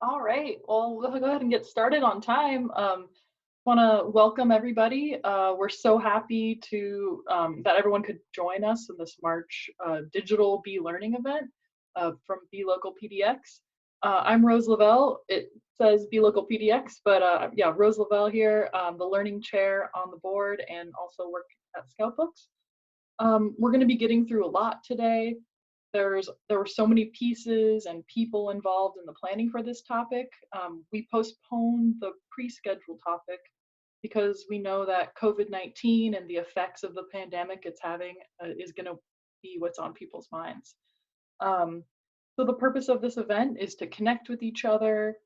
All right, well, we'll go ahead and get started on time. Want to welcome everybody. We're so happy to that everyone could join us in this March digital Be Learning event from Be Local PDX. I'm Rose Lavelle. It says Be Local PDX, but yeah, Rose Lavelle here, the learning chair on the board, and also work at Scoutbooks. We're going to be getting through a lot today. There were so many pieces and people involved in the planning for this topic. We postponed the pre-scheduled topic because we know that COVID-19 and the effects of the pandemic it's having is going to be what's on people's minds. So the purpose of this event is to connect with each other,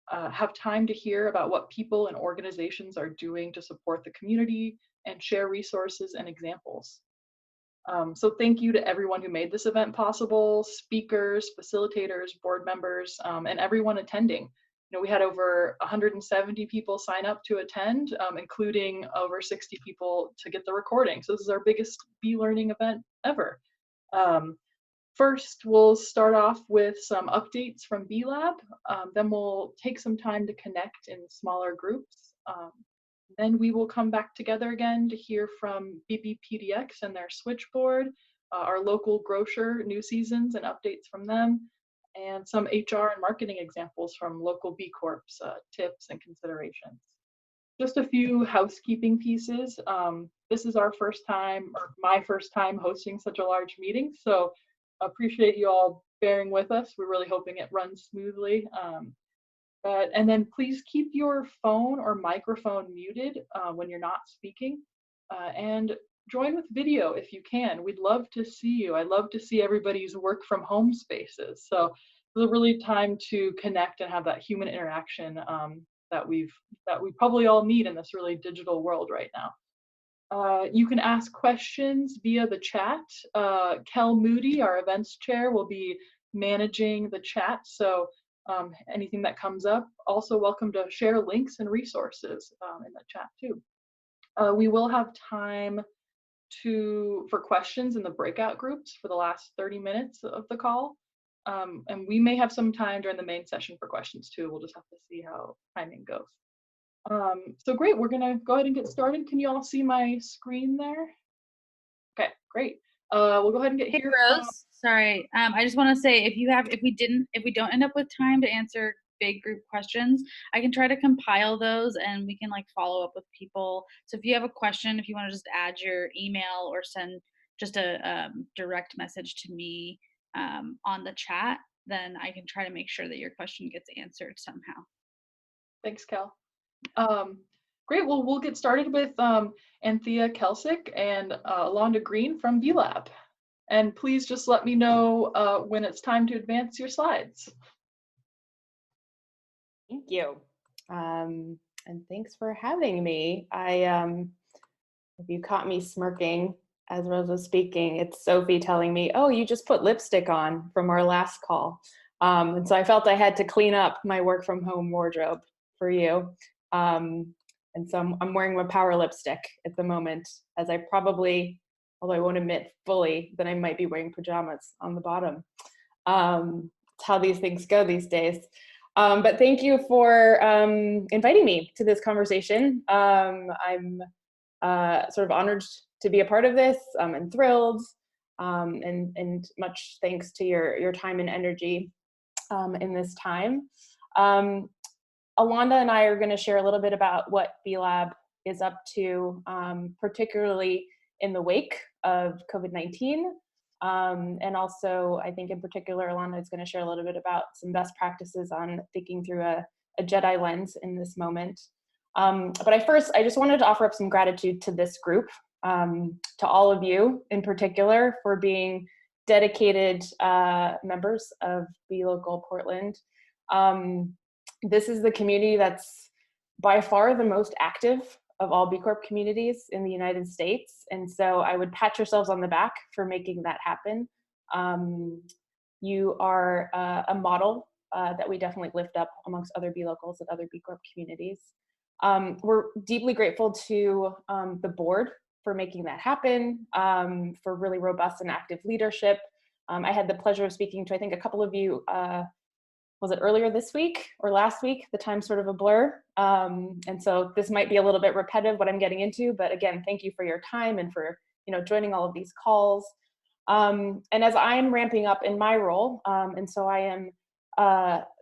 have time to hear about what people and organizations are doing to support the community, and share resources and examples. So thank you to everyone who made this event possible, speakers, facilitators, board members, and everyone attending. You know, we had over 170 people sign up to attend, including over 60 people to get the recording. So this is our biggest Be Learning event ever. First, we'll start off with some updates from B Lab. Then we'll take some time to connect in smaller groups. Then we will come back together again to hear from BBPDX and their switchboard, our local grocer new seasons and updates from them, and some HR and marketing examples from local B Corps, tips and considerations. Just a few housekeeping pieces. This is our first time, or my first time, hosting such a large meeting, so appreciate you all bearing with us. We're really hoping it runs smoothly. And then please keep your phone or microphone muted when you're not speaking, and join with video if you can. We'd love to see you. I'd love to see everybody's work from home spaces. So it's a really time to connect and have that human interaction that we probably all need in this really digital world right now. You can ask questions via the chat. Kel Moody, our events chair, will be managing the chat. So anything that comes up, also welcome to share links and resources in the chat too. We will have time for questions in the breakout groups for the last 30 minutes of the call. And we may have some time during the main session for questions too. We'll just have to see how timing goes. So great, we're gonna go ahead and get started. Can you all see my screen there? Okay, great. We'll go ahead and get Hey, here. Rose, sorry. I just want to say if we don't end up with time to answer big group questions, I can try to compile those and we can like follow up with people. So if you have a question, if you want to just add your email or send just a direct message to me on the chat, then I can try to make sure that your question gets answered somehow. Thanks, Cal. Great, well, we'll get started with Anthea Kelsick and Alonda Green from B Lab. And please just let me know when it's time to advance your slides. Thank you. And thanks for having me. If you caught me smirking as Rose was speaking, it's Sophie telling me, oh, you just put lipstick on from our last call. And so I felt I had to clean up my work from home wardrobe for you. And so I'm wearing my power lipstick at the moment, as I probably, although I won't admit fully, that I might be wearing pajamas on the bottom. It's how these things go these days. But thank you for inviting me to this conversation. I'm sort of honored to be a part of this and thrilled, and much thanks to your time and energy in this time. Alonda and I are going to share a little bit about what B Lab is up to, particularly in the wake of COVID-19. And also, I think in particular, Alonda is going to share a little bit about some best practices on thinking through a Jedi lens in this moment. But I just wanted to offer up some gratitude to this group, to all of you in particular for being dedicated members of Be Local Portland. This is the community that's by far the most active of all B Corp communities in the United States. And so I would pat yourselves on the back for making that happen. You are a model that we definitely lift up amongst other B Locals and other B Corp communities. We're deeply grateful to the board for making that happen, for really robust and active leadership. I had the pleasure of speaking to, I think, a couple of you was it earlier this week or last week? The time's sort of a blur. And so this might be a little bit repetitive what I'm getting into, but again, thank you for your time and for joining all of these calls. And as I'm ramping up in my role, and so I am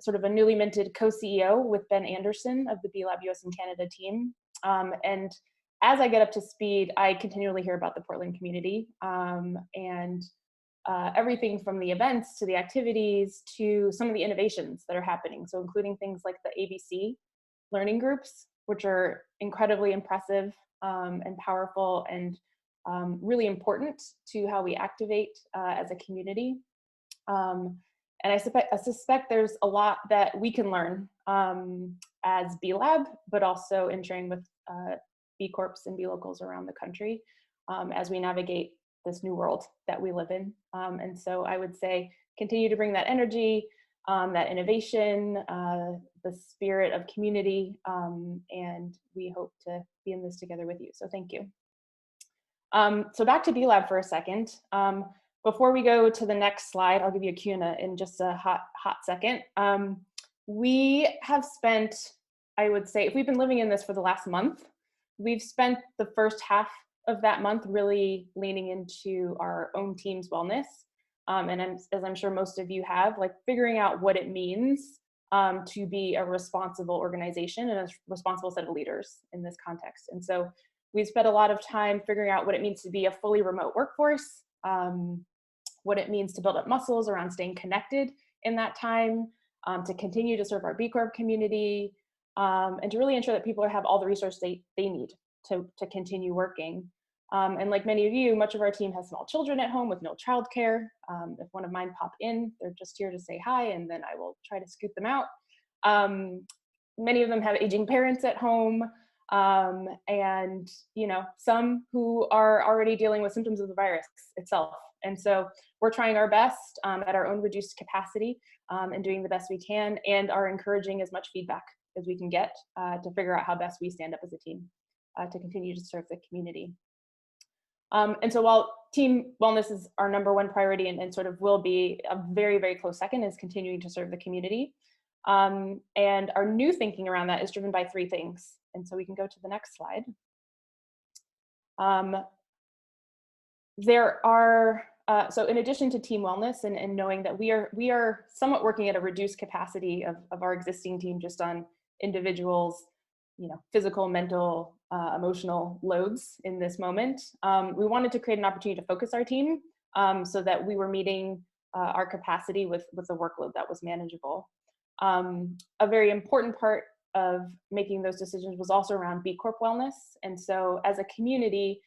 sort of a newly minted co-CEO with Ben Anderson of the B-Lab US and Canada team. And as I get up to speed, I continually hear about the Portland community, and everything from the events to the activities to some of the innovations that are happening. So including things like the ABC learning groups, which are incredibly impressive and powerful and really important to how we activate as a community. And I suspect there's a lot that we can learn as B-Lab, but also in sharing with B Corps and B Locals around the country as we navigate this new world that we live in. And so I would say continue to bring that energy, that innovation, the spirit of community, and we hope to be in this together with you. So thank you. So back to B-Lab for a second. Before we go to the next slide, I'll give you a cue in just a hot second. We have spent, I would say, if we've been living in this for the last month, we've spent the first half of that month really leaning into our own team's wellness. And as I'm sure most of you have, like figuring out what it means to be a responsible organization and a responsible set of leaders in this context. And so we've spent a lot of time figuring out what it means to be a fully remote workforce, what it means to build up muscles around staying connected in that time, to continue to serve our B Corp community, and to really ensure that people have all the resources they need to continue working. And like many of you, much of our team has small children at home with no childcare. If one of mine pop in, they're just here to say hi, and then I will try to scoot them out. Many of them have aging parents at home, and some who are already dealing with symptoms of the virus itself. And so we're trying our best at our own reduced capacity and doing the best we can, and are encouraging as much feedback as we can get to figure out how best we stand up as a team to continue to serve the community. And so while team wellness is our number one priority and sort of will be a very, very close second, is continuing to serve the community. And our new thinking around that is driven by three things. And so we can go to the next slide. There are, so in addition to team wellness and knowing that we are somewhat working at a reduced capacity of our existing team just on individuals, physical, mental, emotional loads in this moment, we wanted to create an opportunity to focus our team so that we were meeting our capacity with a workload that was manageable. A very important part of making those decisions was also around B Corp wellness. And so as a community,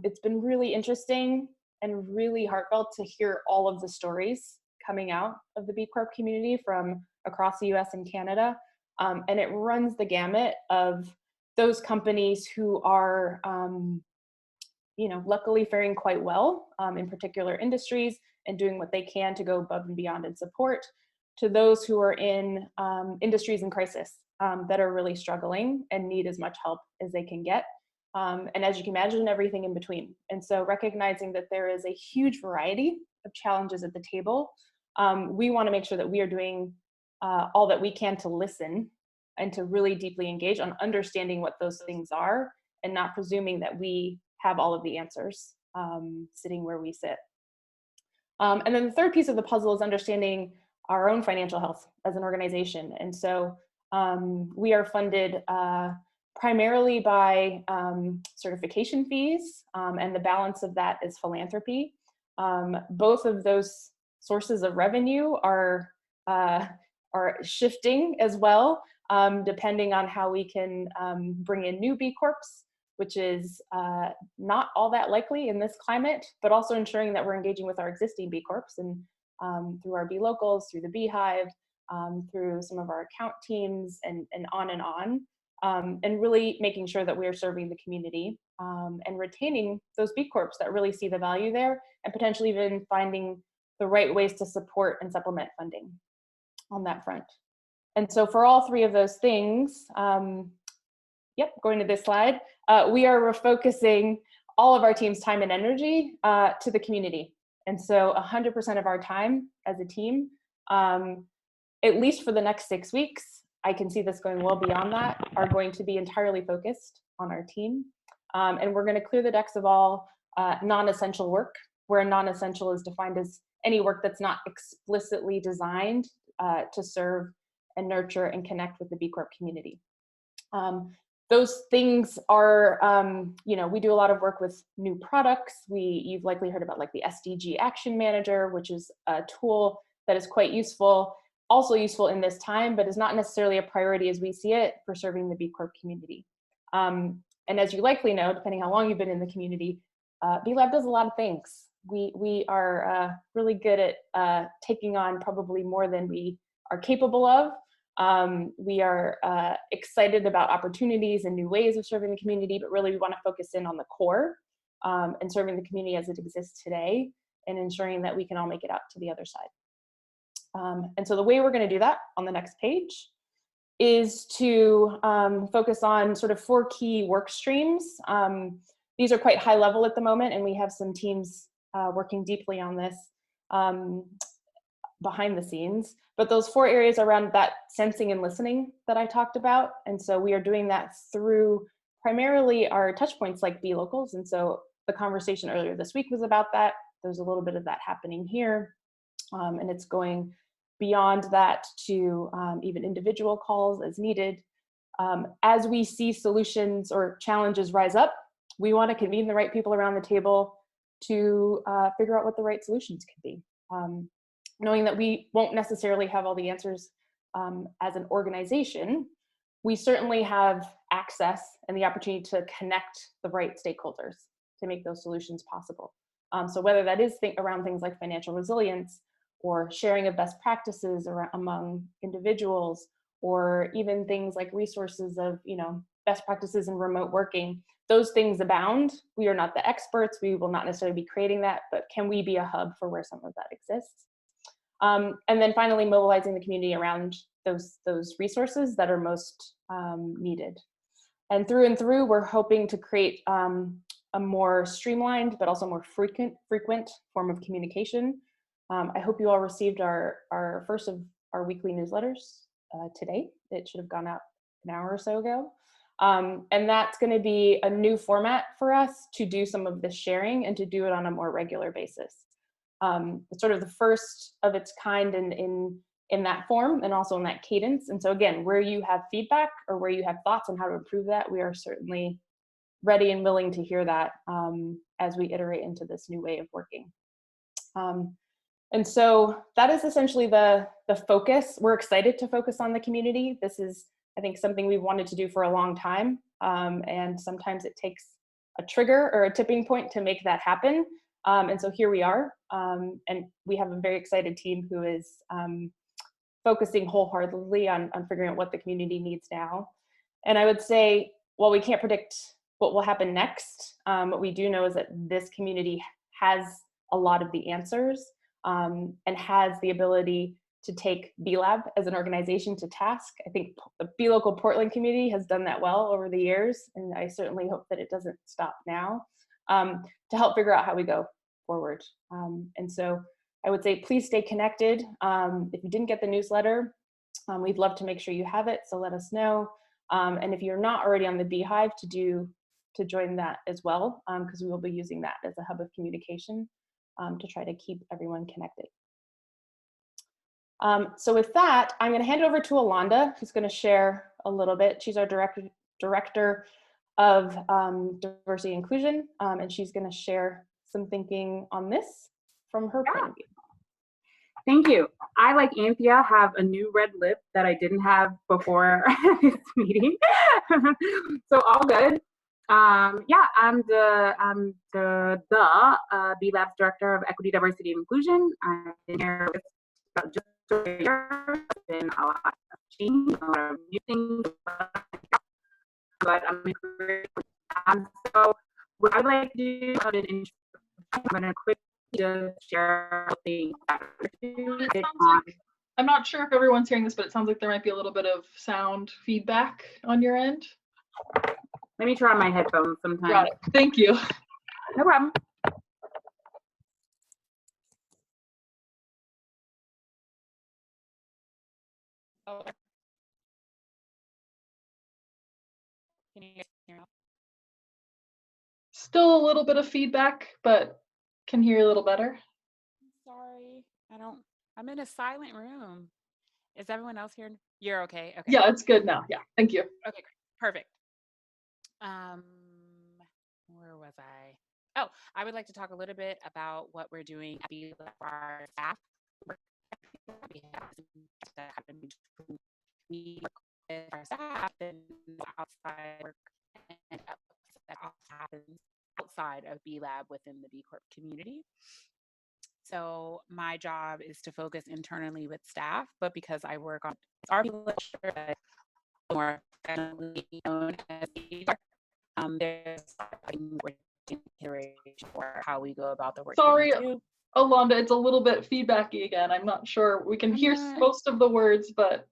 it's been really interesting and really heartfelt to hear all of the stories coming out of the B Corp community from across the US and Canada. And it runs the gamut of those companies who are, luckily faring quite well in particular industries and doing what they can to go above and beyond and support, to those who are in industries in crisis that are really struggling and need as much help as they can get. And as you can imagine, everything in between. And so recognizing that there is a huge variety of challenges at the table, we want to make sure that we are doing all that we can to listen and to really deeply engage on understanding what those things are and not presuming that we have all of the answers sitting where we sit. And then the third piece of the puzzle is understanding our own financial health as an organization. And so we are funded primarily by certification fees, and the balance of that is philanthropy. Both of those sources of revenue are shifting as well, depending on how we can bring in new B Corps, which is not all that likely in this climate, but also ensuring that we're engaging with our existing B Corps and through our B Locals, through the Beehive, through some of our account teams, and on, and really making sure that we are serving the community and retaining those B Corps that really see the value there, and potentially even finding the right ways to support and supplement funding on that front. And so for all three of those things, going to this slide, we are refocusing all of our team's time and energy to the community. And so 100% of our time as a team at least for the next 6 weeks, I can see this going well beyond that, are going to be entirely focused on our team. And we're going to clear the decks of all non-essential work, where non-essential is defined as any work that's not explicitly designed to serve and nurture and connect with the B Corp community. Those things are, we do a lot of work with new products. You've likely heard about like the SDG Action Manager, which is a tool that is quite useful, also useful in this time, but is not necessarily a priority as we see it for serving the B Corp community. And as you likely know, depending how long you've been in the community, B Lab does a lot of things. We are really good at taking on probably more than we are capable of. We are excited about opportunities and new ways of serving the community, but really we want to focus in on the core and serving the community as it exists today and ensuring that we can all make it out to the other side. And so the way we're going to do that on the next page is to focus on sort of 4 key work streams. These are quite high level at the moment, and we have some teams working deeply on this behind the scenes. But those 4 areas around that sensing and listening that I talked about. And so we are doing that through primarily our touch points like B Locals. And so the conversation earlier this week was about that. There's a little bit of that happening here. And it's going beyond that to even individual calls as needed. As we see solutions or challenges rise up, we want to convene the right people around the table to figure out what the right solutions could be. Knowing that we won't necessarily have all the answers as an organization, we certainly have access and the opportunity to connect the right stakeholders to make those solutions possible. So whether that is around things like financial resilience or sharing of best practices among individuals, or even things like resources of best practices in remote working, those things abound. We are not the experts. We will not necessarily be creating that, but can we be a hub for where some of that exists? And then finally, mobilizing the community around those resources that are most needed. And through, we're hoping to create a more streamlined, but also more frequent form of communication. I hope you all received our first of our weekly newsletters today. It should have gone out an hour or so ago. And that's going to be a new format for us to do some of this sharing and to do it on a more regular basis. It's sort of the first of its kind in that form and also in that cadence. And so again, where you have feedback or where you have thoughts on how to improve that, we are certainly ready and willing to hear that as we iterate into this new way of working. And so that is essentially the focus. We're excited to focus on the community. This is, I think, something we've wanted to do for a long time. And sometimes it takes a trigger or a tipping point to make that happen. And so here we are. And we have a very excited team who is focusing wholeheartedly on figuring out what the community needs now. And I would say, while we can't predict what will happen next, what we do know is that this community has a lot of the answers and has the ability to take B Lab as an organization to task. I think the B Local Portland community has done that well over the years, and I certainly hope that it doesn't stop now, to help figure out how we go forward. And so I would say, please stay connected. If you didn't get the newsletter, we'd love to make sure you have it, so let us know. And if you're not already on the Beehive, to join that as well, because we will be using that as a hub of communication to try to keep everyone connected. So with that, I'm going to hand it over to Alonda, who's going to share a little bit. She's our director of diversity and inclusion, and she's going to share some thinking on this from her point of view. Thank you. I, like Anthea, have a new red lip that I didn't have before this meeting. So all good. Yeah, I'm the B Lab's Director of Equity, Diversity, and Inclusion. I've been here with about just over a year. It's been a lot of change, a lot of new things, but I'm great. So what I'd like to do, I'm going to quickly just share the I'm not sure if everyone's hearing this, but it sounds like there might be a little bit of sound feedback on your end. Let me try on my headphones sometime. Got it. Thank you. No problem. Oh, can you guys hear me? Still a little bit of feedback, but can hear you a little better. Sorry, I'm in a silent room. Is everyone else here? You're okay? Okay. Yeah, it's good now. Yeah, thank you. Okay, great. Perfect. Where was I? Oh, I would like to talk a little bit about what we're doing at BBPDX for our staff. We have that happen between we work with our staff and outside work and that also happens outside of B Lab within the B Corp community. So my job is to focus internally with staff, but because I work on our more known as there's consideration for how we go about the work. Sorry, Alonda, it's a little bit feedbacky again. I'm not sure. We can hear most of the words, but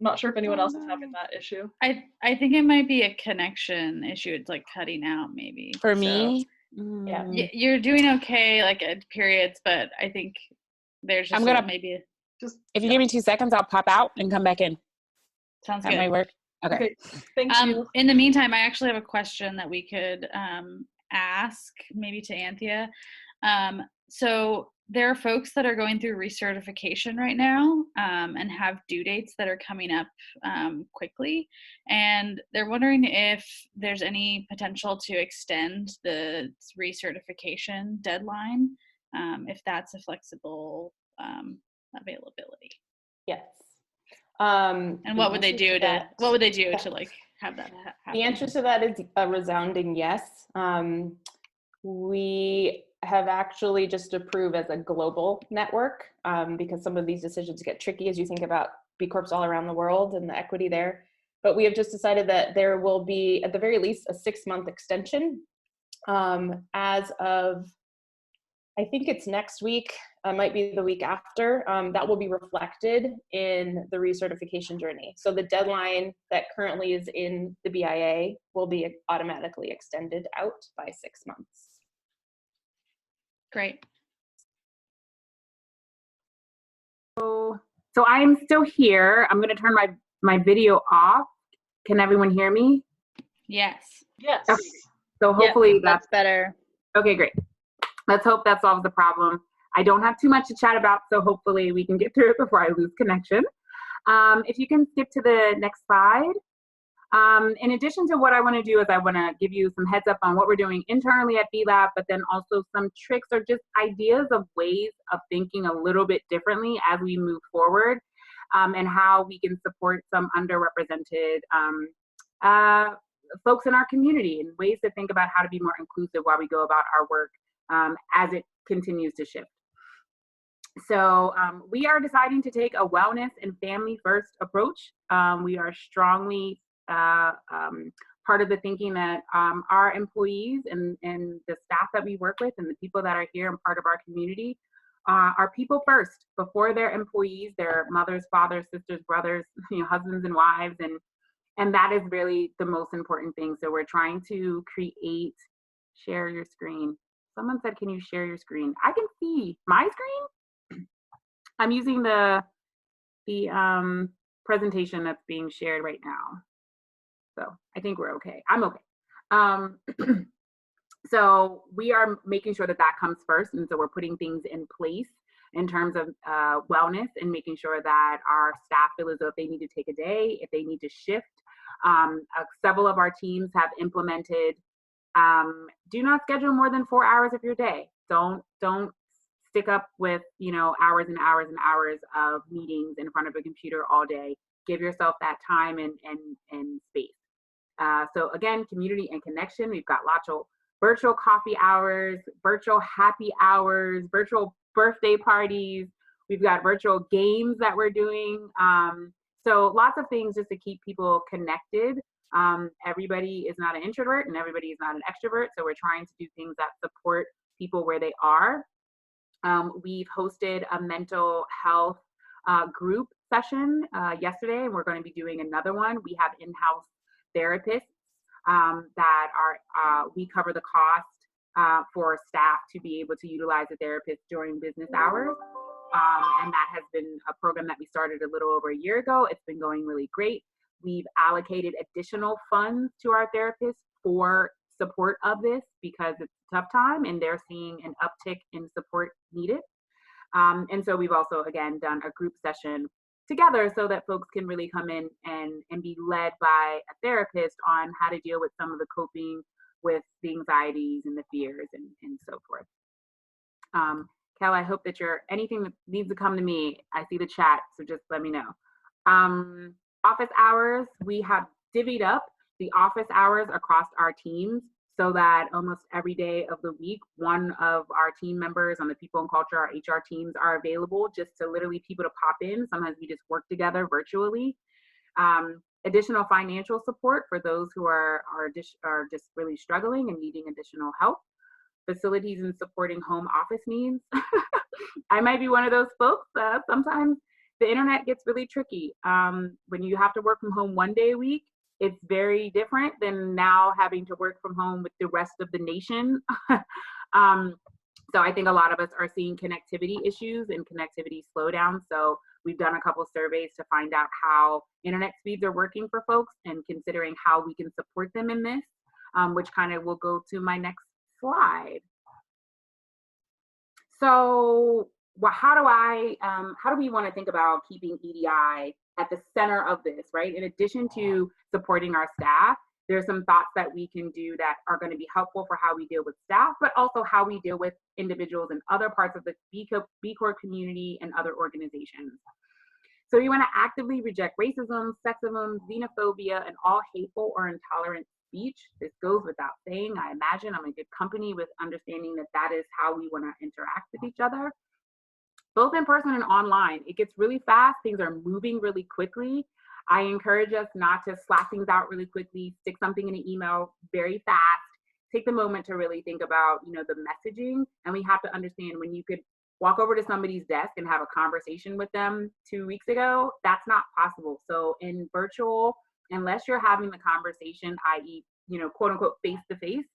not sure if anyone else is having that issue. I think it might be a connection issue. It's like cutting out maybe. For me? Yeah. You're doing okay, like at periods, but I think there's just maybe just if you give me 2 seconds, I'll pop out and come back in. Sounds that good. might work. Okay. Thank you. In the meantime, I actually have a question that we could ask maybe to Anthea. So there are folks that are going through recertification right now and have due dates that are coming up quickly. And they're wondering if there's any potential to extend the recertification deadline, if that's a flexible availability. Yes. And what would they do to like have that happen? The answer to that is a resounding yes. We have actually just approved as a global network because some of these decisions get tricky as you think about B Corps all around the world and the equity there. But we have just decided that there will be, at the very least, a 6-month extension as of, I think it's next week, might be the week after, that will be reflected in the recertification journey. So the deadline that currently is in the BIA will be automatically extended out by 6 months. Great. So I am still here. I'm going to turn my video off. Can everyone hear me? Yes. Yes. Okay. So hopefully that's better. Okay, great. Let's hope that solves the problem. I don't have too much to chat about, so hopefully we can get through it before I lose connection. If you can skip to the next slide. In addition to what I want to do is I want to give you some heads up on what we're doing internally at B Lab, but then also some tricks or just ideas of ways of thinking a little bit differently as we move forward, and how we can support some underrepresented folks in our community and ways to think about how to be more inclusive while we go about our work as it continues to shift. So we are deciding to take a wellness and family first approach. We are strongly part of the thinking that our employees and the staff that we work with and the people that are here and part of our community are people first before their employees, their mothers, fathers, sisters, brothers, husbands and wives. And that is really the most important thing. So we're trying to share your screen. Someone said, can you share your screen? I can see my screen. I'm using the presentation that's being shared right now. So I think we're okay. I'm okay. So we are making sure that comes first. And so we're putting things in place in terms of wellness and making sure that our staff feel as though if they need to take a day, if they need to shift. Several of our teams have implemented do not schedule more than 4 hours of your day. Don't stick up with hours and hours and hours of meetings in front of a computer all day. Give yourself that time and space. So again, community and connection. We've got lots of virtual coffee hours, virtual happy hours, virtual birthday parties. We've got virtual games that we're doing. So lots of things just to keep people connected. Everybody is not an introvert and everybody is not an extrovert. So we're trying to do things that support people where they are. We've hosted a mental health group session yesterday, and we're going to be doing another one. We have in-house therapists that we cover the cost for staff to be able to utilize a therapist during business hours. And that has been a program that we started a little over a year ago. It's been going really great. We've allocated additional funds to our therapists for support of this because it's a tough time and they're seeing an uptick in support needed. And so we've also, again, done a group session together so that folks can really come in and be led by a therapist on how to deal with some of the coping with the anxieties and the fears and so forth. Cal, I hope that anything that needs to come to me, I see the chat, so just let me know. Office hours, we have divvied up the office hours across our teams so that almost every day of the week, one of our team members on the people and culture, our HR teams, are available just to literally people to pop in. Sometimes we just work together virtually. Additional financial support for those who are just really struggling and needing additional help. Facilities and supporting home office needs. I might be one of those folks. Sometimes the internet gets really tricky. When you have to work from home one day a week, it's very different than now having to work from home with the rest of the nation. So I think a lot of us are seeing connectivity issues and connectivity slowdown. So we've done a couple surveys to find out how internet speeds are working for folks and considering how we can support them in this, which kind of will go to my next slide. So how do we want to think about keeping EDI at the center of this, right? In addition to supporting our staff, there's some thoughts that we can do that are going to be helpful for how we deal with staff, but also how we deal with individuals in other parts of the B Corp community and other organizations. So we want to actively reject racism, sexism, xenophobia, and all hateful or intolerant speech. This goes without saying. I imagine I'm in good company with understanding that that is how we want to interact with each other, both in person and online. It gets really fast. Things are moving really quickly. I encourage us not to slap things out really quickly, stick something in an email very fast, take the moment to really think about, the messaging. And we have to understand when you could walk over to somebody's desk and have a conversation with them 2 weeks ago, that's not possible. So in virtual, unless you're having the conversation, i.e., quote unquote, face to face,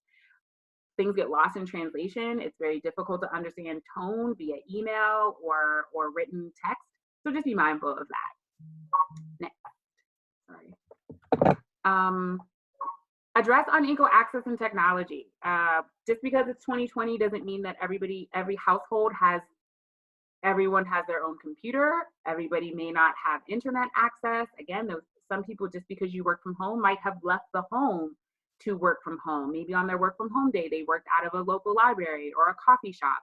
things get lost in translation. It's very difficult to understand tone via email or written text. So just be mindful of that. Next. Sorry. Address unequal access and technology. Just because it's 2020 doesn't mean that every household everyone has their own computer. Everybody may not have internet access. Again, some people, just because you work from home, might have left the home to work from home. Maybe on their work from home day, they worked out of a local library or a coffee shop.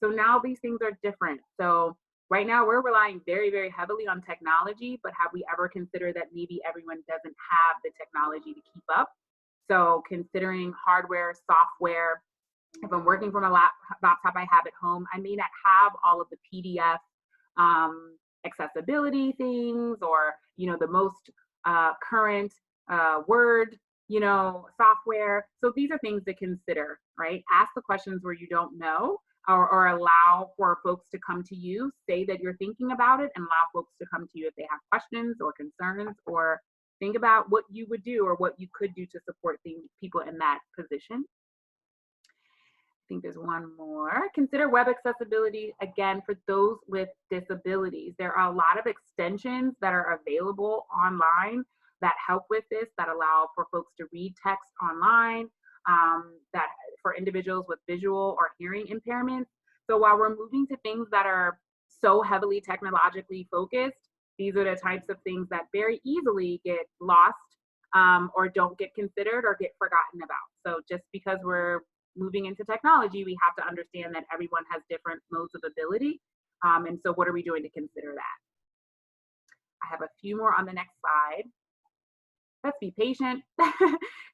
So now these things are different. So right now we're relying very, very heavily on technology, but have we ever considered that maybe everyone doesn't have the technology to keep up? So considering hardware, software, if I'm working from a laptop I have at home, I may not have all of the PDF accessibility things or, the most current Word, software. So these are things to consider, right? Ask the questions where you don't know, or allow for folks to come to you, say that you're thinking about it, and allow folks to come to you if they have questions or concerns, or think about what you would do or what you could do to support people in that position. I think there's one more. Consider web accessibility, again, for those with disabilities. There are a lot of extensions that are available online that help with this, that allow for folks to read text online, that for individuals with visual or hearing impairments. So while we're moving to things that are so heavily technologically focused, these are the types of things that very easily get lost or don't get considered or get forgotten about. So just because we're moving into technology, we have to understand that everyone has different modes of ability. And so what are we doing to consider that? I have a few more on the next slide. Let's be patient.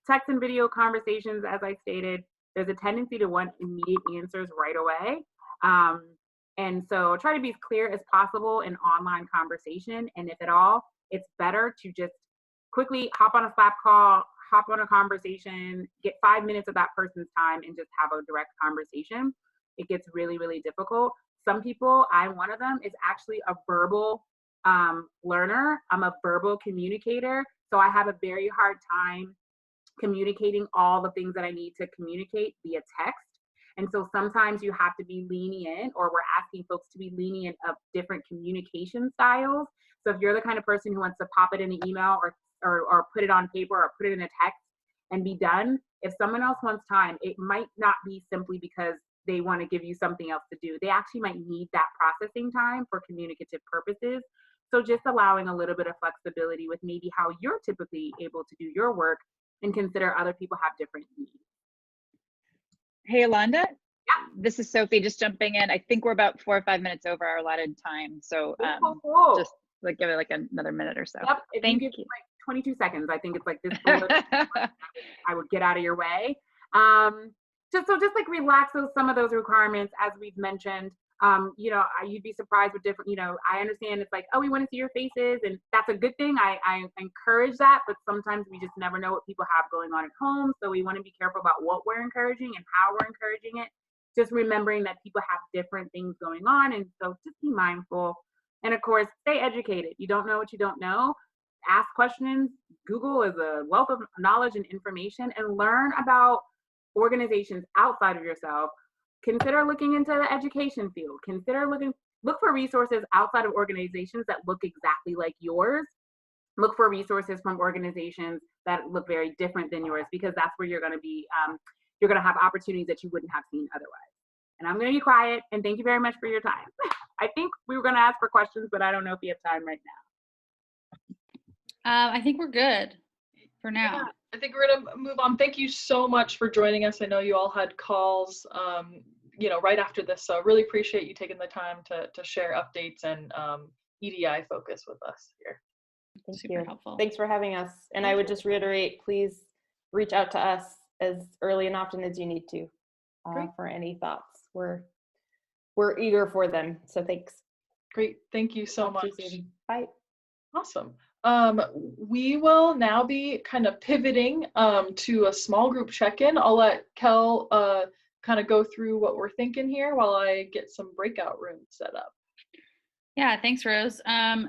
Text and video conversations, as I stated, there's a tendency to want immediate answers right away. And so try to be as clear as possible in online conversation. And if at all, it's better to just quickly hop on a Slack call, hop on a conversation, get 5 minutes of that person's time and just have a direct conversation. It gets really, really difficult. Some people, I'm one of them, is actually a verbal learner. I'm a verbal communicator. So I have a very hard time communicating all the things that I need to communicate via text. And so sometimes you have to be lenient, or we're asking folks to be lenient of different communication styles. So if you're the kind of person who wants to pop it in an email or put it on paper or put it in a text and be done, if someone else wants time, it might not be simply because they want to give you something else to do. They actually might need that processing time for communicative purposes. So just allowing a little bit of flexibility with maybe how you're typically able to do your work, and consider other people have different needs. Hey, Alonda. Yeah. This is Sophie just jumping in. I think we're about 4 or 5 minutes over our allotted time. So Cool. just like give it like another minute or so. Yep. If Thank you give you. like 22 seconds, I think it's like this bullet, I would get out of your way. So just like relax some of those requirements, as we've mentioned. You'd be surprised with different, I understand it's like, oh, we want to see your faces, and that's a good thing. I encourage that, but sometimes we just never know what people have going on at home. So we want to be careful about what we're encouraging and how we're encouraging it. Just remembering that people have different things going on. And so just be mindful. And of course, stay educated. You don't know what you don't know. Ask questions. Google is a wealth of knowledge and information, and learn about organizations outside of yourself. Consider looking into the education field. Look for resources outside of organizations that look exactly like yours. Look for resources from organizations that look very different than yours, because that's where you're going to be, you're going to have opportunities that you wouldn't have seen otherwise. And I'm going to be quiet, and thank you very much for your time. I think we were going to ask for questions, but I don't know if we have time right now. I think we're good for now. Yeah, I think we're gonna move on. Thank you so much for joining us. I know you all had calls, right after this, so really appreciate you taking the time to share updates and EDI focus with us here. Thank Super you. helpful. Thanks for having us. And I would just reiterate, please reach out to us as early and often as you need to for any thoughts. We're eager for them. So thanks. Great. Thank you so Talk to much. you soon. Bye. Awesome. We will now be kind of pivoting to a small group check-in. I'll let Kel kind of go through what we're thinking here while I get some breakout rooms set up. Yeah, thanks, Rose.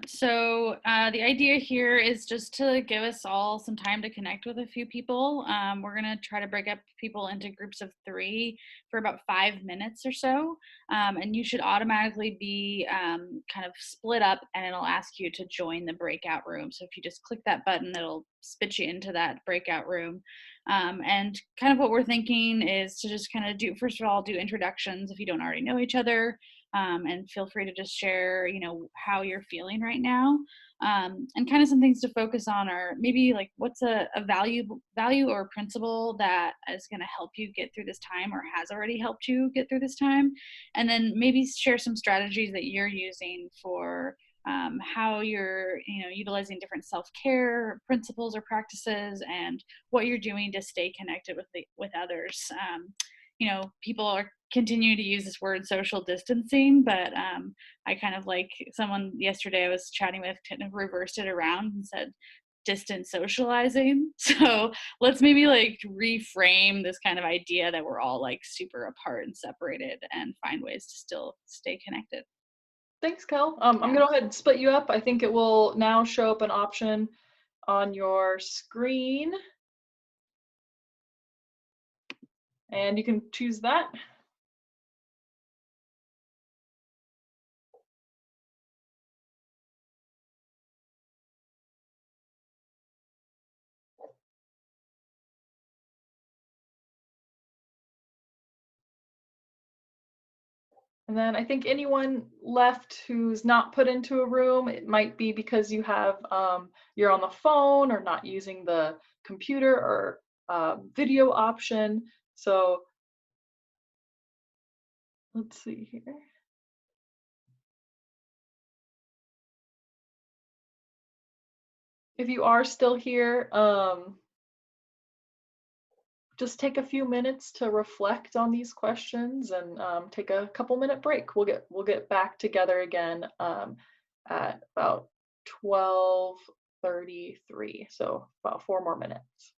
So the idea here is just to give us all some time to connect with a few people. We're going to try to break up people into groups of 3 for about 5 minutes or so. And you should automatically be kind of split up, and it'll ask you to join the breakout room. So if you just click that button, it'll spit you into that breakout room. And kind of what we're thinking is to just kind of first of all, do introductions if you don't already know each other. And feel free to just share, how you're feeling right now. And kind of some things to focus on are maybe like what's a value or principle that is going to help you get through this time or has already helped you get through this time. And then maybe share some strategies that you're using for how you're utilizing different self-care principles or practices, and what you're doing to stay connected with others. People are continuing to use this word social distancing, but I kind of like someone yesterday I was chatting with kind of reversed it around and said distant socializing. So let's maybe like reframe this kind of idea that we're all like super apart and separated, and find ways to still stay connected. Thanks, Kel. I'm going to go ahead and split you up. I think it will now show up an option on your screen. And you can choose that. And then I think anyone left who's not put into a room, it might be because you have you're on the phone or not using the computer or video option. So let's see here. If you are still here, just take a few minutes to reflect on these questions, and take a couple-minute break. We'll get back together again at about 12:33, so about 4 more minutes.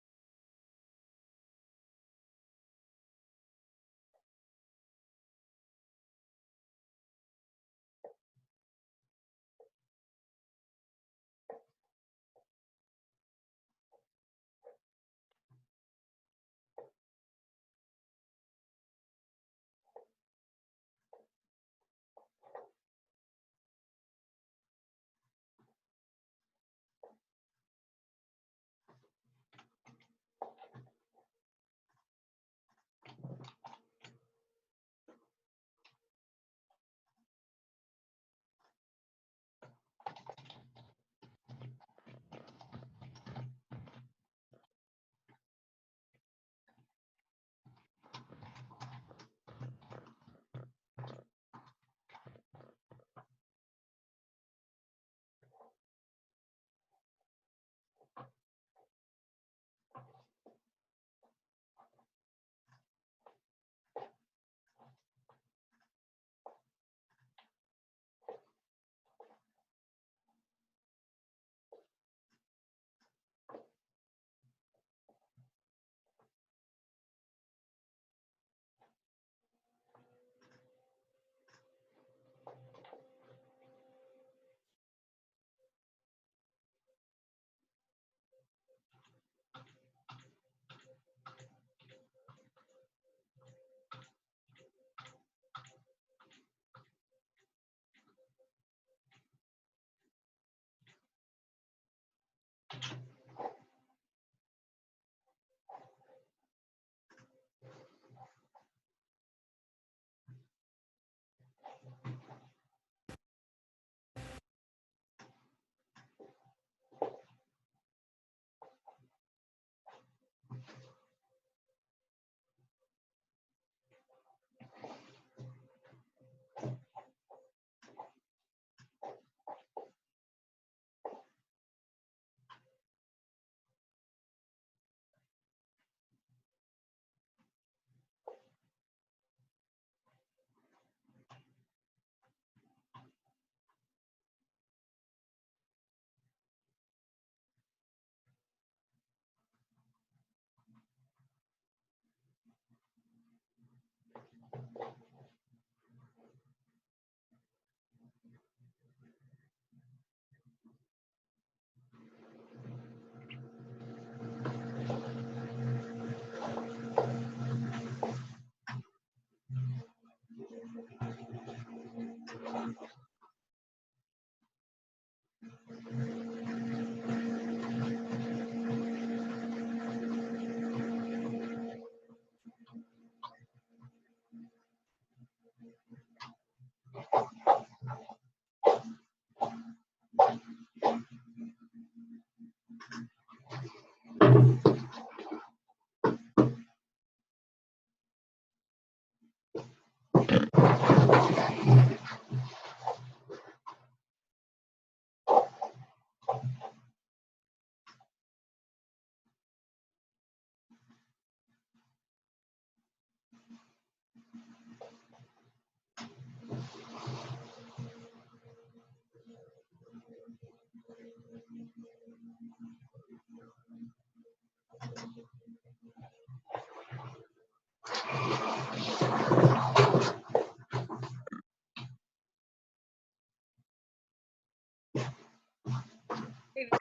Hey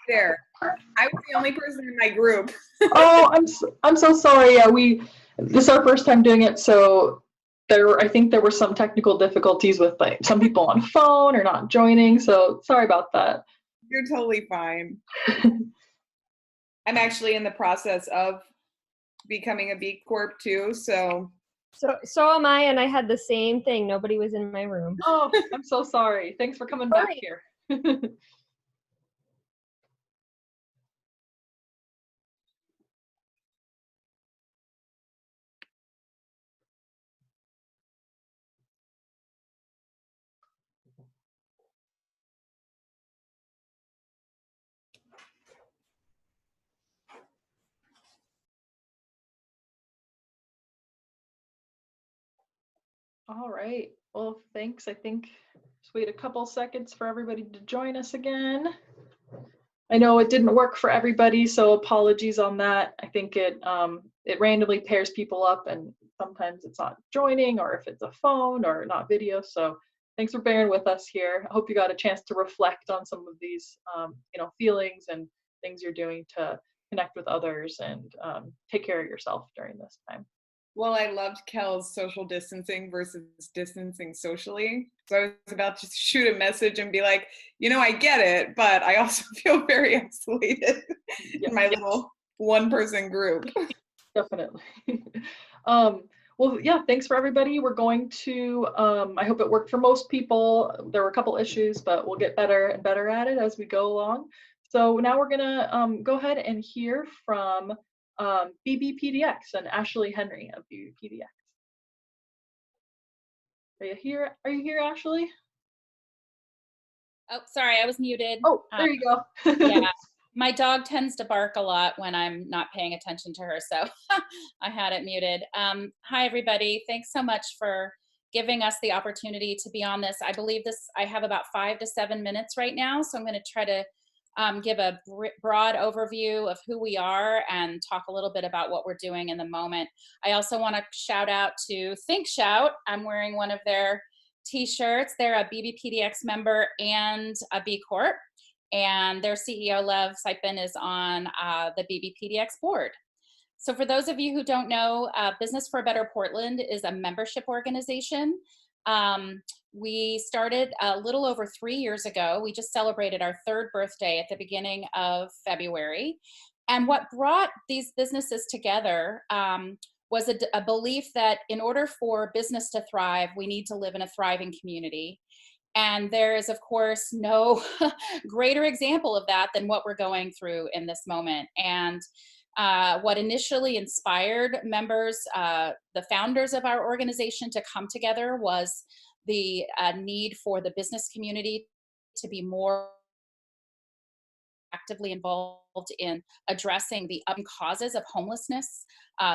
there. I was the only person in my group. Oh, I'm so sorry. Yeah, this is our first time doing it, so I think there were some technical difficulties with like some people on phone or not joining. So sorry about that. You're totally fine. I'm actually in the process of becoming a B Corp too, so. So am I, and I had the same thing. Nobody was in my room. Oh, I'm so sorry. Thanks for coming back here. All right. Well, thanks. I think just wait a couple seconds for everybody to join us again. I know it didn't work for everybody, so apologies on that. I think it randomly pairs people up, and sometimes it's not joining, or if it's a phone or not video. So thanks for bearing with us here. I hope you got a chance to reflect on some of these feelings and things you're doing to connect with others and take care of yourself during this time. Well, I loved Kel's social distancing versus distancing socially. So I was about to shoot a message and be like, I get it, but I also feel very isolated in my little one-person group. Definitely. Well, yeah, thanks for everybody. We're going to, I hope it worked for most people. There were a couple issues, but we'll get better and better at it as we go along. So now we're gonna go ahead and hear from BBPDX and Ashley Henry of BBPDX. Are you here, Ashley? Oh, sorry, I was muted. Oh, there you go. Yeah, my dog tends to bark a lot when I'm not paying attention to her, so I had it muted. Hi, everybody. Thanks so much for giving us the opportunity to be on this. I believe I have about 5 to 7 minutes right now, so I'm going to try to give a broad overview of who we are and talk a little bit about what we're doing in the moment. I also want to shout out to Think Shout. I'm wearing one of their t-shirts. They're a BBPDX member and a B Corp, and their CEO, Lev Sipin, is on the BBPDX board. So for those of you who don't know, Business for a Better Portland is a membership organization. We started a little over 3 years ago. We just celebrated our 3rd birthday at the beginning of February. And what brought these businesses together was a belief that in order for business to thrive, we need to live in a thriving community. And there is, of course, no greater example of that than what we're going through in this moment. And what initially inspired members, the founders of our organization, to come together was the need for the business community to be more actively involved in addressing the causes of homelessness,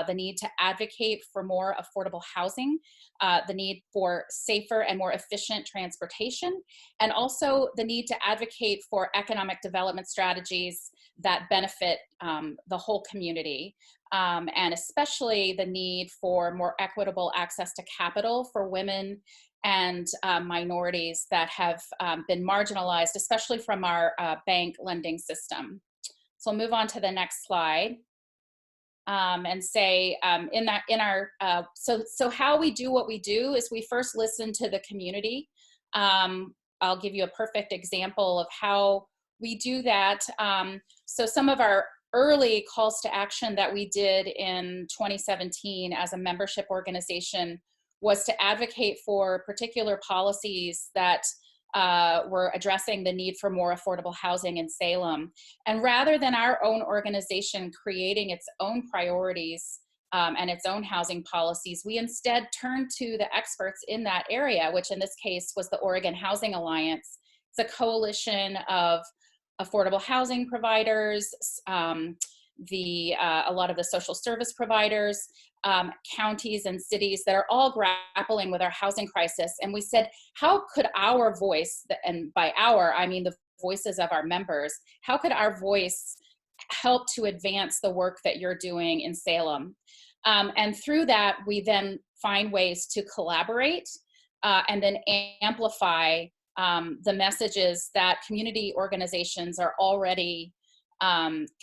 the need to advocate for more affordable housing, the need for safer and more efficient transportation, and also the need to advocate for economic development strategies that benefit the whole community, and especially the need for more equitable access to capital for women and minorities that have been marginalized, especially from our bank lending system. So I'll move on to the next slide and say so how we do what we do is we first listen to the community. I'll give you a perfect example of how we do that. So some of our early calls to action that we did in 2017 as a membership organization was to advocate for particular policies that were addressing the need for more affordable housing in Salem. And rather than our own organization creating its own priorities and its own housing policies, we instead turned to the experts in that area, which in this case was the Oregon Housing Alliance. It's a coalition of affordable housing providers, a lot of the social service providers, counties and cities that are all grappling with our housing crisis. And we said, how could our voice, and by our, I mean the voices of our members, how could our voice help to advance the work that you're doing in Salem? And through that, we then find ways to collaborate and then amplify the messages that community organizations are already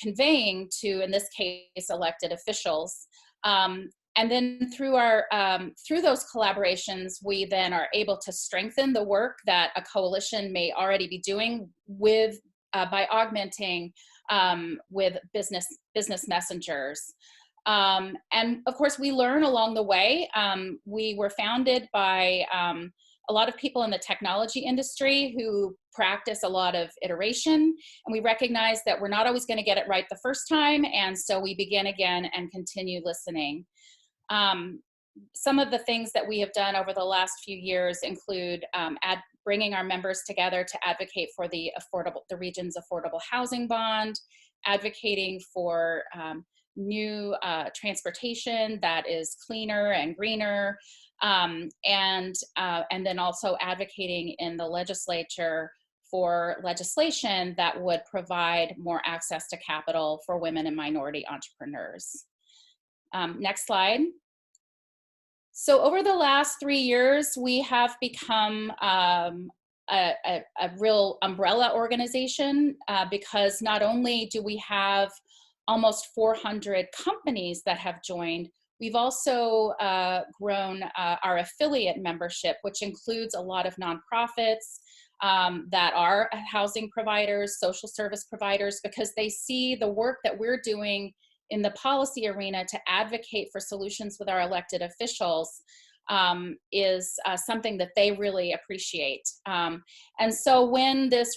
conveying to, in this case, elected officials. And then through those collaborations, we then are able to strengthen the work that a coalition may already be doing with by augmenting with business messengers. And of course, we learn along the way. We were founded by a lot of people in the technology industry who practice a lot of iteration, and we recognize that we're not always going to get it right the first time, and so we begin again and continue listening. Some of the things that we have done over the last few years include bringing our members together to advocate for the region's affordable housing bond, advocating for new transportation that is cleaner and greener, and then also advocating in the legislature for legislation that would provide more access to capital for women and minority entrepreneurs. Next slide. So over the last 3 years, we have become a real umbrella organization because not only do we have almost 400 companies that have joined, we've also grown our affiliate membership, which includes a lot of nonprofits that are housing providers, social service providers, because they see the work that we're doing in the policy arena to advocate for solutions with our elected officials is something that they really appreciate. And so when this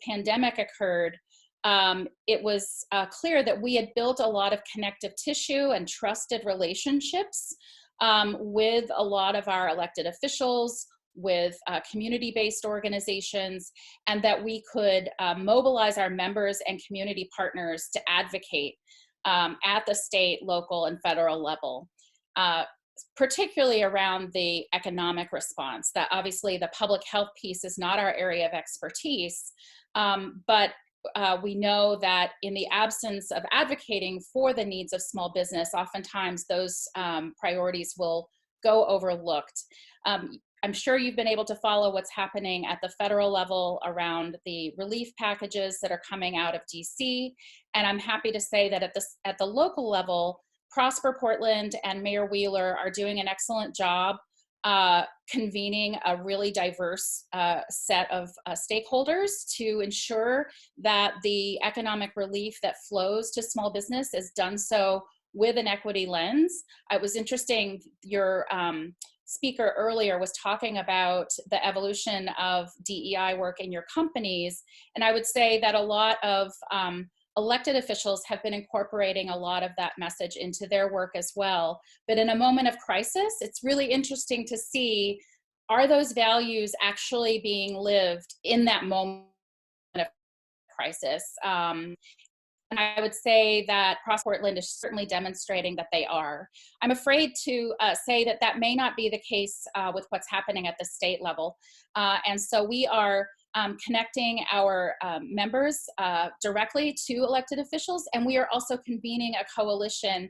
pandemic occurred, it was clear that we had built a lot of connective tissue and trusted relationships with a lot of our elected officials, with community-based organizations, and that we could mobilize our members and community partners to advocate at the state, local, and federal level, particularly around the economic response. That obviously the public health piece is not our area of expertise, but we know that in the absence of advocating for the needs of small business, oftentimes those priorities will go overlooked. I'm sure you've been able to follow what's happening at the federal level around the relief packages that are coming out of DC. And I'm happy to say that at the local level, Prosper Portland and Mayor Wheeler are doing an excellent job convening a really diverse set of stakeholders to ensure that the economic relief that flows to small business is done so with an equity lens. It was interesting, your speaker earlier was talking about the evolution of DEI work in your companies. And I would say that a lot of elected officials have been incorporating a lot of that message into their work as well. But in a moment of crisis, it's really interesting to see, are those values actually being lived in that moment of crisis? And I would say that Prosper Portland is certainly demonstrating that they are. I'm afraid to say that that may not be the case with what's happening at the state level. And so we are connecting our members directly to elected officials, and we are also convening a coalition.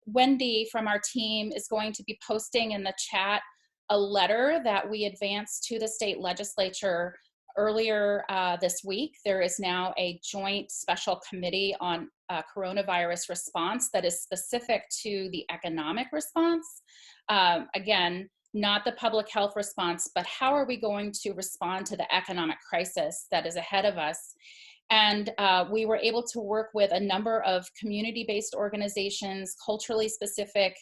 Wendy from our team is going to be posting in the chat a letter that we advanced to the state legislature earlier this week. There is now a joint special committee on coronavirus response that is specific to the economic response. Again, not the public health response, but how are we going to respond to the economic crisis that is ahead of us? And we were able to work with a number of community-based organizations, culturally specific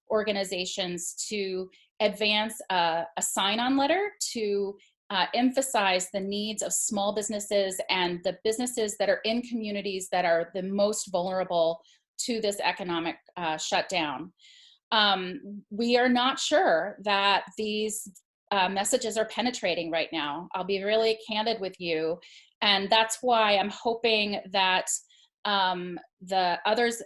organizations, to advance a sign-on letter to emphasize the needs of small businesses and the businesses that are in communities that are the most vulnerable to this economic shutdown. We are not sure that these messages are penetrating right now. I'll be really candid with you. And that's why I'm hoping that the others,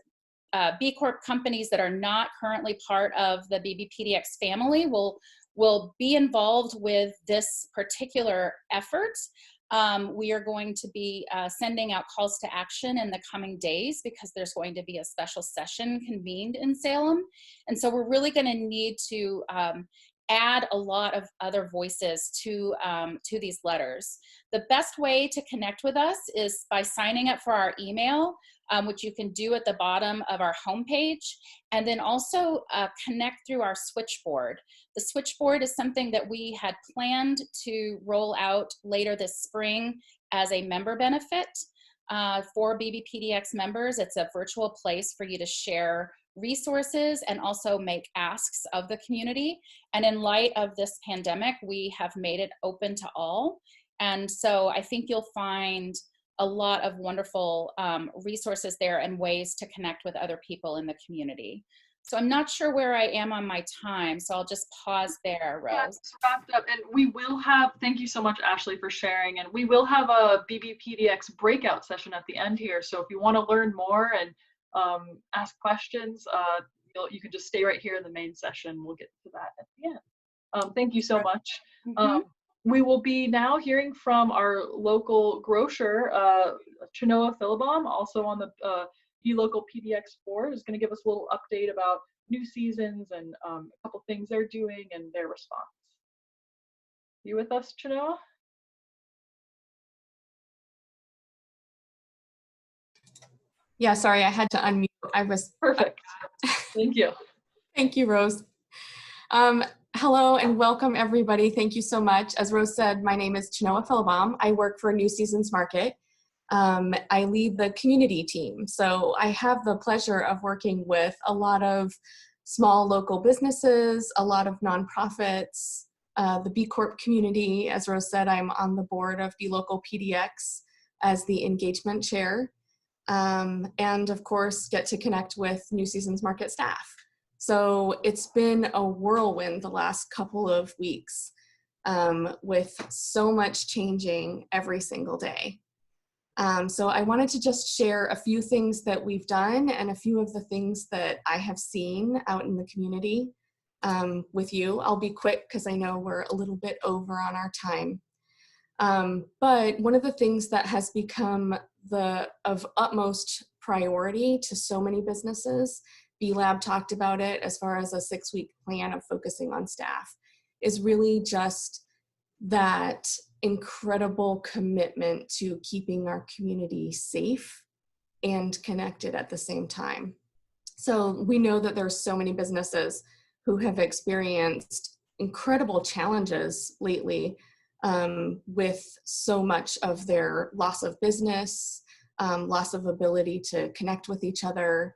B Corp companies that are not currently part of the BBPDX family will be involved with this particular effort We are going to be sending out calls to action in the coming days because there's going to be a special session convened in Salem. And so we're really going to need to add a lot of other voices to these letters. The best way to connect with us is by signing up for our email, which you can do at the bottom of our homepage, and then also connect through our switchboard. The switchboard is something that we had planned to roll out later this spring as a member benefit for BBPDX members. It's a virtual place for you to share resources and also make asks of the community. And in light of this pandemic, we have made it open to all. And so I think you'll find a lot of wonderful resources there and ways to connect with other people in the community. So I'm not sure where I am on my time, so I'll just pause there, Rose. Yeah, it's wrapped up, and we will have, thank you so much, Ashley, for sharing, and we will have a BBPDX breakout session at the end here, so if you want to learn more and ask questions, you can just stay right here in the main session. We'll get to that at the end. Thank you so much. We will be now hearing from our local grocer, Chenoa Philibom, also on the local PDX board, is going to give us a little update about new seasons and a couple things they're doing and their response. You with us, Chenoa? Yeah, sorry, I had to unmute. I was perfect. Thank you. Thank you, Rose. Hello and welcome, everybody. Thank you so much. As Rose said, my name is Chenoa Philibom. I work for New Seasons Market. I lead the community team. So I have the pleasure of working with a lot of small local businesses, a lot of nonprofits, the B Corp community. As Rose said, I'm on the board of BLocalPDX as the engagement chair. And of course, get to connect with New Seasons Market staff. So it's been a whirlwind the last couple of weeks with so much changing every single day. So I wanted to just share a few things that we've done and a few of the things that I have seen out in the community with you. I'll be quick because I know we're a little bit over on our time. But one of the things that has become of utmost priority to so many businesses, B-Lab talked about it as far as a 6-week plan of focusing on staff, is really just that incredible commitment to keeping our community safe and connected at the same time. So we know that there's so many businesses who have experienced incredible challenges lately with so much of their loss of business, loss of ability to connect with each other,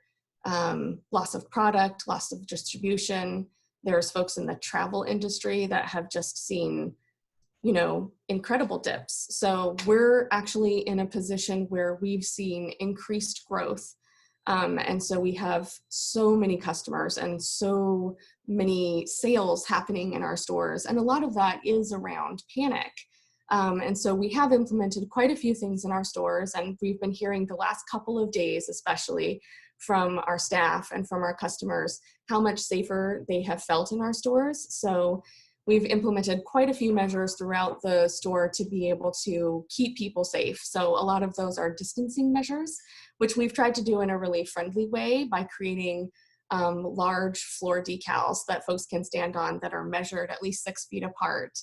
loss of product, loss of distribution. There's folks in the travel industry that have just seen, you know, incredible dips. So we're actually in a position where we've seen increased growth. And so we have so many customers and so many sales happening in our stores. And a lot of that is around panic. And so we have implemented quite a few things in our stores, and we've been hearing the last couple of days, especially from our staff and from our customers, how much safer they have felt in our stores. So we've implemented quite a few measures throughout the store to be able to keep people safe. So a lot of those are distancing measures, which we've tried to do in a really friendly way by creating large floor decals that folks can stand on that are measured at least 6 feet apart.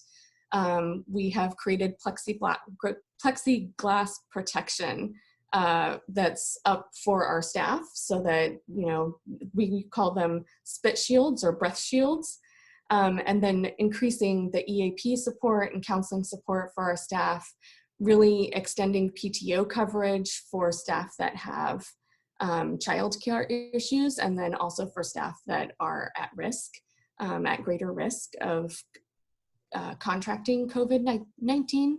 We have created plexiglass protection that's up for our staff so that, you know, we call them spit shields or breath shields. And then increasing the EAP support and counseling support for our staff, really extending PTO coverage for staff that have childcare issues, and then also for staff that are at risk, at greater risk of contracting COVID-19.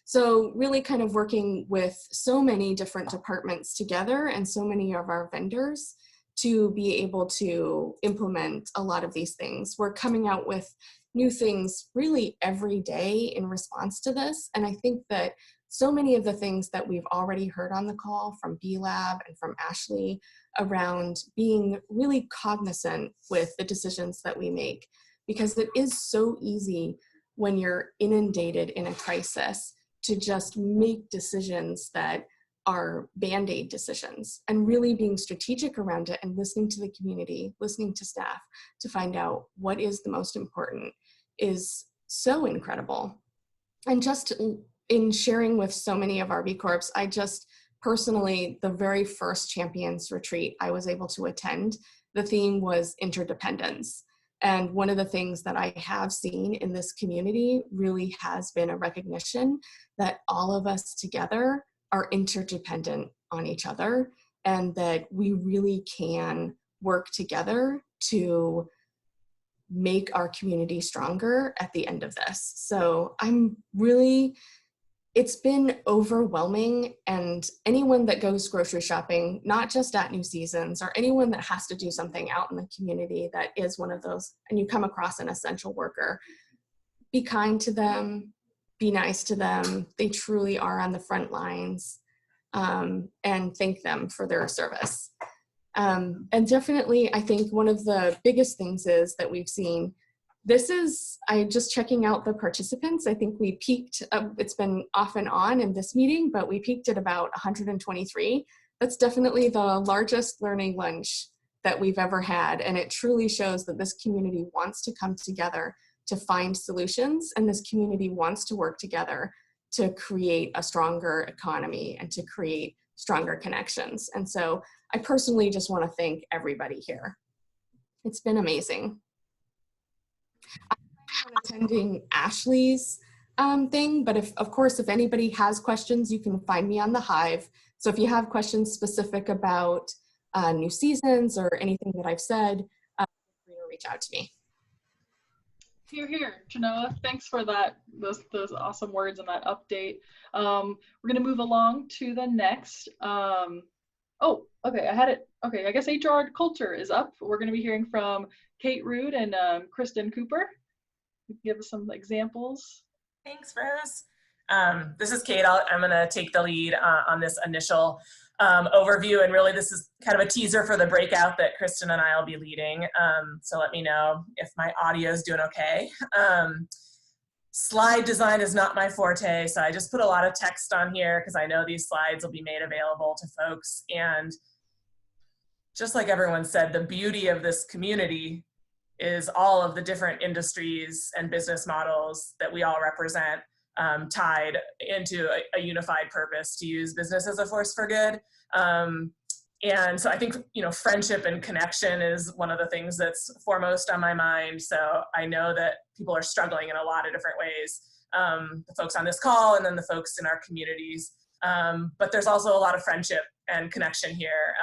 So really kind of working with so many different departments together and so many of our vendors to be able to implement a lot of these things. We're coming out with new things really every day in response to this. And I think that so many of the things that we've already heard on the call from B-Lab and from Ashley around being really cognizant with the decisions that we make, because it is so easy when you're inundated in a crisis to just make decisions that are band-aid decisions, and really being strategic around it and listening to the community, listening to staff to find out what is the most important is so incredible. And just in sharing with so many of our B Corps, I just personally, the very first Champions Retreat I was able to attend, the theme was interdependence. And one of the things that I have seen in this community really has been a recognition that all of us together are interdependent on each other, and that we really can work together to make our community stronger at the end of this. So it's been overwhelming, and anyone that goes grocery shopping, not just at New Seasons, or anyone that has to do something out in the community that is one of those, and you come across an essential worker, be kind to them, be nice to them. They truly are on the front lines, and thank them for their service. And definitely, I think one of the biggest things is that we've seen, I'm just checking out the participants. I think we peaked, it's been off and on in this meeting, but we peaked at about 123. That's definitely the largest learning lunch that we've ever had. And it truly shows that this community wants to come together to find solutions, and this community wants to work together to create a stronger economy and to create stronger connections. And so I personally just want to thank everybody here. It's been amazing. I'm attending Ashley's thing, but of course, if anybody has questions, you can find me on the Hive. So if you have questions specific about New Seasons or anything that I've said, feel free to reach out to me. Here, Genoa, thanks for those awesome words and that update. We're gonna move along to the next. Oh, okay, I had it. Okay, I guess HR culture is up. We're gonna be hearing from Kate Rood and Kristen Cooper. Give us some examples. Thanks, Rose. This is Kate. I'm gonna take the lead on this initial overview, and really this is kind of a teaser for the breakout that Kristen and I will be leading. So let me know if my audio is doing okay. Slide design is not my forte, so I just put a lot of text on here because I know these slides will be made available to folks. And just like everyone said, the beauty of this community is all of the different industries and business models that we all represent, tied into a unified purpose to use business as a force for good. And so I think, friendship and connection is one of the things that's foremost on my mind. So I know that people are struggling in a lot of different ways, the folks on this call and then the folks in our communities. But there's also a lot of friendship and connection here.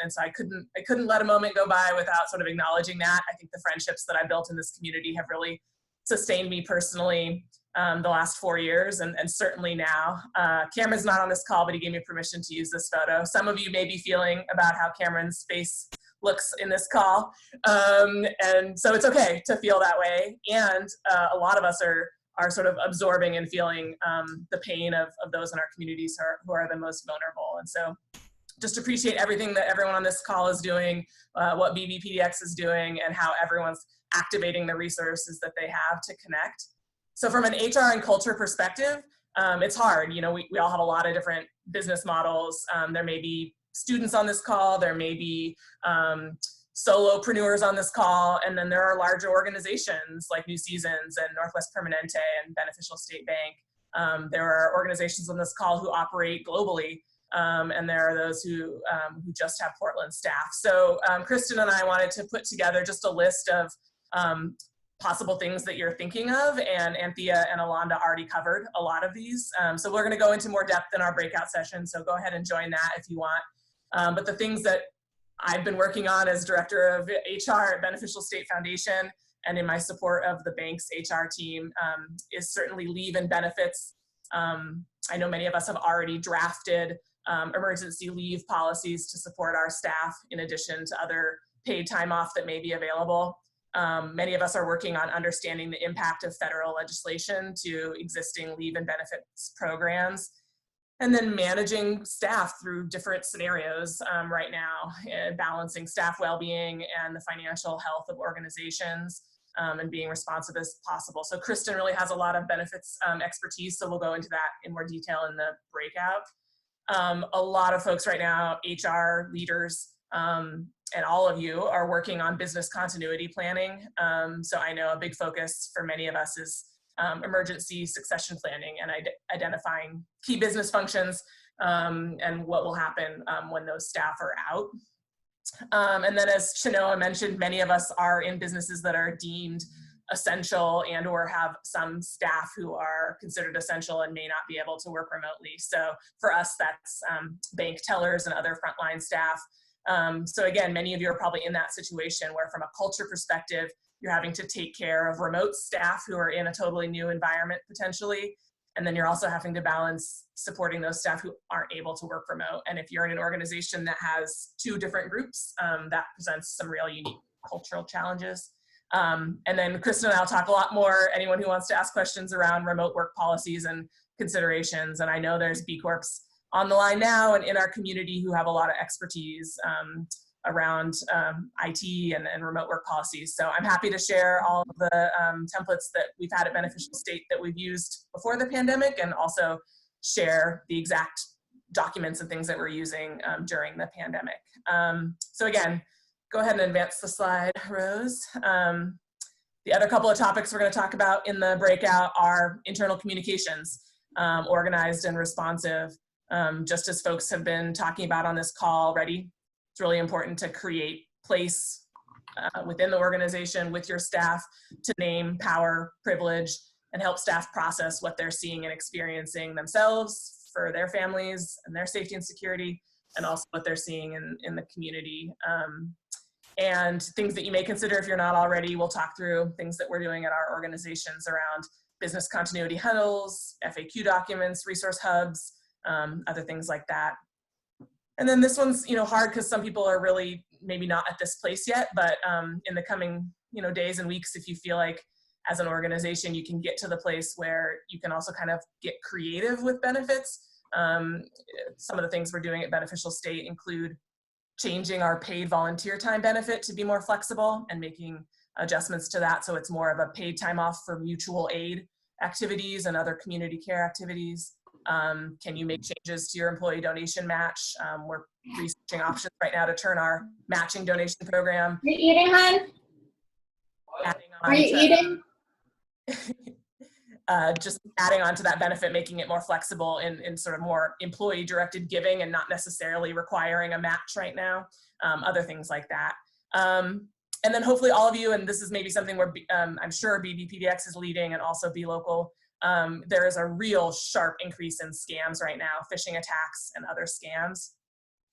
And so I couldn't let a moment go by without sort of acknowledging that. I think the friendships that I built in this community have really sustained me personally the last 4 years, and certainly now. Cameron's not on this call, but he gave me permission to use this photo. Some of you may be feeling about how Cameron's face looks in this call. And so it's okay to feel that way. And a lot of us are sort of absorbing and feeling the pain of those in our communities who are the most vulnerable. And so just appreciate everything that everyone on this call is doing, what BBPDX is doing, and how everyone's activating the resources that they have to connect. So from an HR and culture perspective, it's hard. We all have a lot of different business models. There may be students on this call, there may be solopreneurs on this call, and then there are larger organizations like New Seasons and Northwest Permanente and Beneficial State Bank. There are organizations on this call who operate globally, and there are those who just have Portland staff. So Kristen and I wanted to put together just a list of possible things that you're thinking of, and Anthea and Alonda already covered a lot of these. So we're gonna go into more depth in our breakout session, so go ahead and join that if you want. But the things that I've been working on as Director of HR at Beneficial State Foundation and in my support of the bank's HR team is certainly leave and benefits. I know many of us have already drafted emergency leave policies to support our staff in addition to other paid time off that may be available. Many of us are working on understanding the impact of federal legislation to existing leave and benefits programs, and then managing staff through different scenarios right now, balancing staff well-being and the financial health of organizations. and being responsive as possible. So Kristen really has a lot of benefits expertise, so we'll go into that in more detail in the breakout. A lot of folks right now, HR leaders, and all of you are working on business continuity planning. So I know a big focus for many of us is emergency succession planning and identifying key business functions and what will happen when those staff are out. And then as Chenoa mentioned, many of us are in businesses that are deemed essential and or have some staff who are considered essential and may not be able to work remotely. So for us, that's bank tellers and other frontline staff. So again, many of you are probably in that situation where from a culture perspective, you're having to take care of remote staff who are in a totally new environment potentially. And then you're also having to balance supporting those staff who aren't able to work remote. And if you're in an organization that has two different groups, that presents some real unique cultural challenges. And then Kristen and I will talk a lot more, anyone who wants to ask questions around remote work policies and considerations. And I know there's B Corps on the line now and in our community who have a lot of expertise around IT and remote work policies. So I'm happy to share all of the templates that we've had at Beneficial State that we've used before the pandemic, and also share the exact documents and things that we're using during the pandemic. So again, go ahead and advance the slide, Rose. The other couple of topics we're going to talk about in the breakout are internal communications, organized and responsive. Just as folks have been talking about on this call already, it's really important to create place within the organization with your staff to name power, privilege, and help staff process what they're seeing and experiencing themselves for their families and their safety and security, and also what they're seeing in the community. And things that you may consider if you're not already, we'll talk through things that we're doing at our organizations around business continuity huddles, FAQ documents, resource hubs, other things like that. And then this one's hard because some people are really maybe not at this place yet, but in the coming days and weeks, if you feel like as an organization you can get to the place where you can also kind of get creative with benefits. Some of the things we're doing at Beneficial State include changing our paid volunteer time benefit to be more flexible and making adjustments to that so it's more of a paid time off for mutual aid activities and other community care activities. Can you make changes to your employee donation match? We're researching options right now to turn our matching donation program. You eating, hon? Are you eating? Just adding on to that benefit, making it more flexible in sort of more employee directed giving and not necessarily requiring a match right now, other things like that. And then hopefully all of you, and this is maybe something where I'm sure BBPDX is leading and also Be Local, there is a real sharp increase in scams right now, phishing attacks and other scams.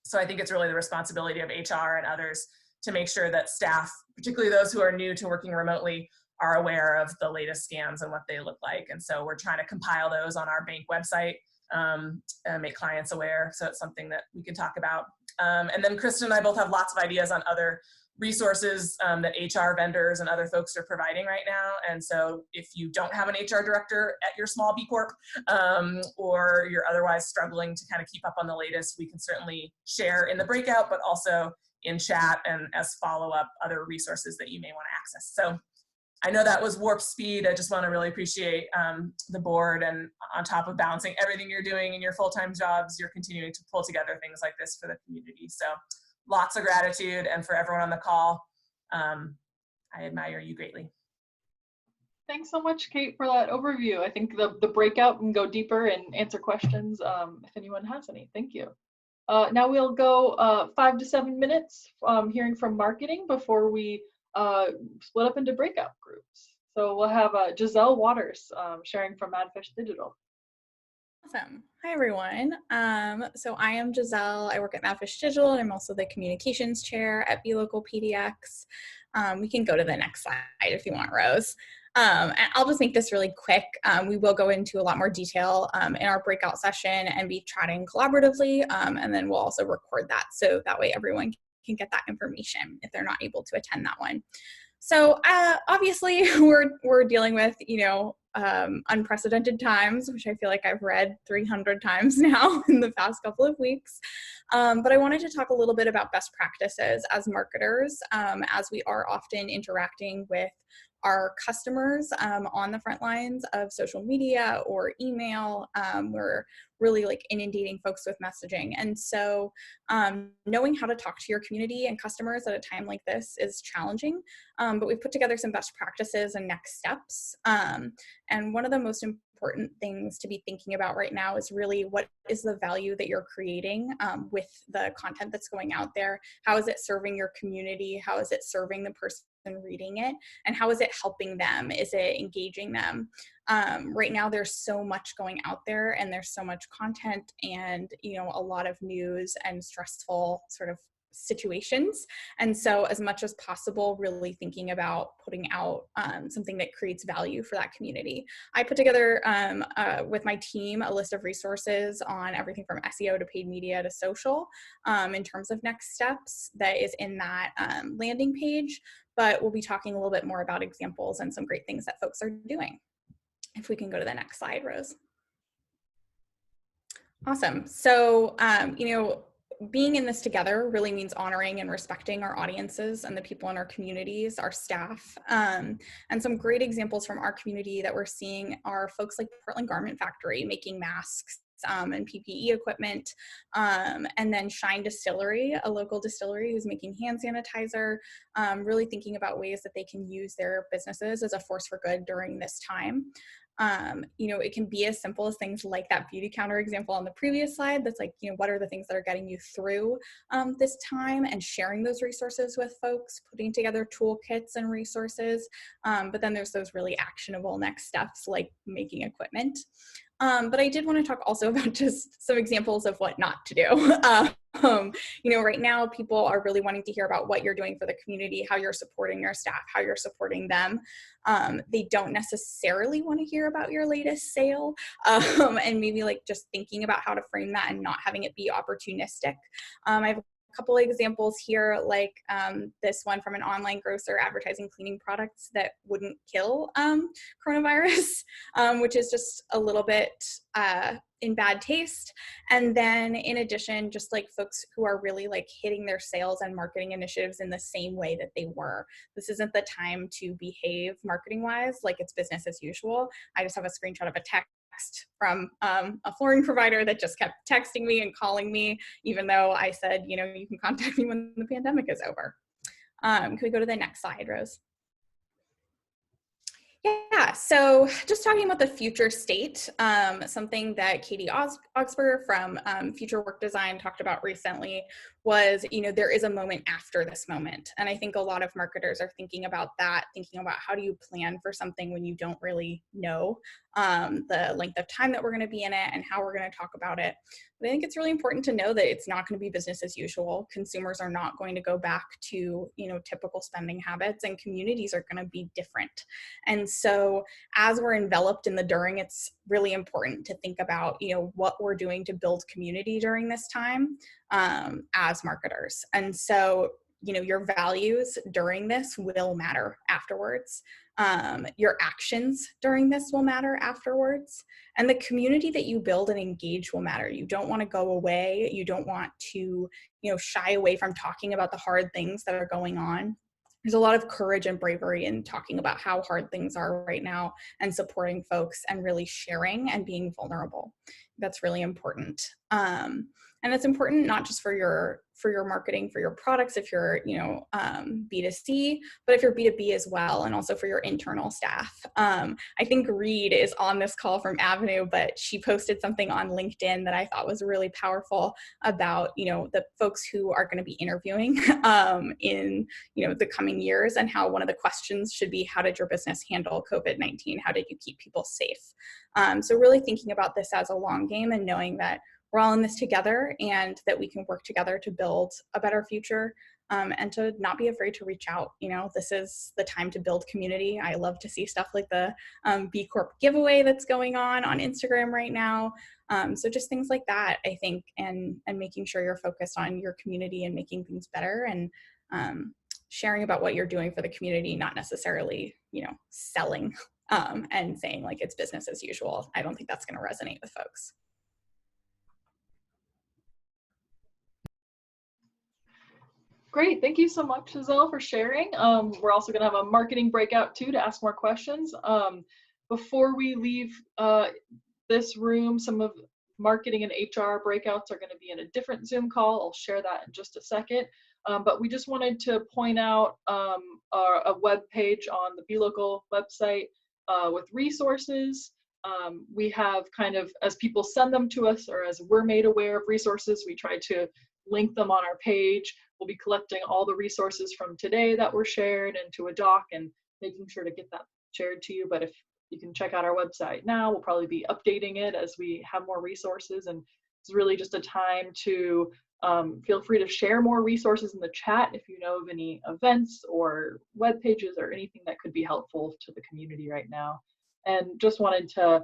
So I think it's really the responsibility of HR and others to make sure that staff, particularly those who are new to working remotely, are aware of the latest scams and what they look like. And so we're trying to compile those on our bank website and make clients aware. So it's something that we can talk about. And then Kristen and I both have lots of ideas on other resources that HR vendors and other folks are providing right now. And so if you don't have an HR director at your small B Corp or you're otherwise struggling to kind of keep up on the latest, we can certainly share in the breakout, but also in chat and as follow-up other resources that you may want to access. So I know that was warp speed. I just want to really appreciate the board, and on top of balancing everything you're doing in your full-time jobs, you're continuing to pull together things like this for the community. So lots of gratitude, and for everyone on the call, I admire you greatly. Thanks so much, Kate, for that overview. I think the breakout can go deeper and answer questions if anyone has any. Thank you. Now we'll go 5 to 7 minutes hearing from marketing before we split up into breakout groups. So we'll have Giselle Waters sharing from Madfish Digital. Awesome. Hi, everyone. So I am Giselle. I work at Madfish Digital, and I'm also the communications chair at BBPDX. We can go to the next slide if you want, Rose. And I'll just make this really quick. We will go into a lot more detail in our breakout session and be chatting collaboratively, and then we'll also record that so that way everyone can get that information if they're not able to attend that one. So obviously we're dealing with, unprecedented times, which I feel like I've read 300 times now in the past couple of weeks. But I wanted to talk a little bit about best practices as marketers, as we are often interacting with our customers on the front lines of social media or email. We're really like inundating folks with messaging. And so knowing how to talk to your community and customers at a time like this is challenging, but we've put together some best practices and next steps. And one of the most important things to be thinking about right now is really what is the value that you're creating with the content that's going out there? How is it serving your community? How is it serving the person reading it? And how is it helping them? Is it engaging them? Right now there's so much going out there and there's so much content and, you know, a lot of news and stressful sort of situations. And so as much as possible, really thinking about putting out something that creates value for that community. I put together with my team a list of resources on everything from SEO to paid media to social in terms of next steps that is in that landing page, but we'll be talking a little bit more about examples and some great things that folks are doing. If we can go to the next slide, Rose. Awesome. So, you know, being in this together really means honoring and respecting our audiences and the people in our communities, our staff. And some great examples from our community that we're seeing are folks like Portland Garment Factory making masks and PPE equipment, and then Shine Distillery, a local distillery who's making hand sanitizer, really thinking about ways that they can use their businesses as a force for good during this time. You know, it can be as simple as things like that beauty counter example on the previous slide. That's like, you know, what are the things that are getting you through this time, and sharing those resources with folks, putting together toolkits and resources. But then there's those really actionable next steps like making equipment. But I did want to talk also about just some examples of what not to do. You know, right now people are really wanting to hear about what you're doing for the community, how you're supporting your staff, how you're supporting them. They don't necessarily want to hear about your latest sale, and maybe like just thinking about how to frame that and not having it be opportunistic. I have a couple of examples here, like this one from an online grocer advertising cleaning products that wouldn't kill coronavirus, which is just a little bit in bad taste. And then in addition, just like folks who are really like hitting their sales and marketing initiatives in the same way that they were. This isn't the time to behave marketing wise like it's business as usual. I just have a screenshot of a text from a flooring provider that just kept texting me and calling me, even though I said, you know, you can contact me when the pandemic is over. Can we go to the next slide, Rose? Yeah, so just talking about the future state, something that Katie Augsburger from Future Work Design talked about recently was, you know, there is a moment after this moment. And I think a lot of marketers are thinking about that, thinking about how do you plan for something when you don't really know the length of time that we're going to be in it and how we're going to talk about it. But I think it's really important to know that it's not going to be business as usual. Consumers are not going to go back to, you know, typical spending habits, and communities are going to be different. And so as we're enveloped in the during, it's really important to think about, you know, what we're doing to build community during this time as marketers. And so, you know, your values during this will matter afterwards. Your actions during this will matter afterwards. And the community that you build and engage will matter. You don't want to go away. You don't want to, you know, shy away from talking about the hard things that are going on. There's a lot of courage and bravery in talking about how hard things are right now and supporting folks and really sharing and being vulnerable. That's really important. And it's important not just for your marketing, for your products, if you're, you know, B2C, but if you're B2B as well, and also for your internal staff. I think Reed is on this call from Avenue, but she posted something on LinkedIn that I thought was really powerful about, you know, the folks who are going to be interviewing in, you know, the coming years, and how one of the questions should be, how did your business handle COVID-19? How did you keep people safe? So really thinking about this as a long game and knowing that we're all in this together and that we can work together to build a better future, and to not be afraid to reach out. You know, this is the time to build community. I love to see stuff like the B Corp giveaway that's going on Instagram right now. So just things like that, I think, and making sure you're focused on your community and making things better, and sharing about what you're doing for the community, not necessarily, you know, selling and saying like it's business as usual. I don't think that's going to resonate with folks. Great, thank you so much, Giselle, for sharing. We're also gonna have a marketing breakout too to ask more questions. Before we leave this room, some of marketing and HR breakouts are gonna be in a different Zoom call. I'll share that in just a second. But we just wanted to point out a web page on the Be Local website with resources. We have kind of, as people send them to us or as we're made aware of resources, we try to link them on our page. We'll be collecting all the resources from today that were shared into a doc and making sure to get that shared to you. But if you can check out our website now, we'll probably be updating it as we have more resources. And it's really just a time to feel free to share more resources in the chat if you know of any events or web pages or anything that could be helpful to the community right now. And just wanted to,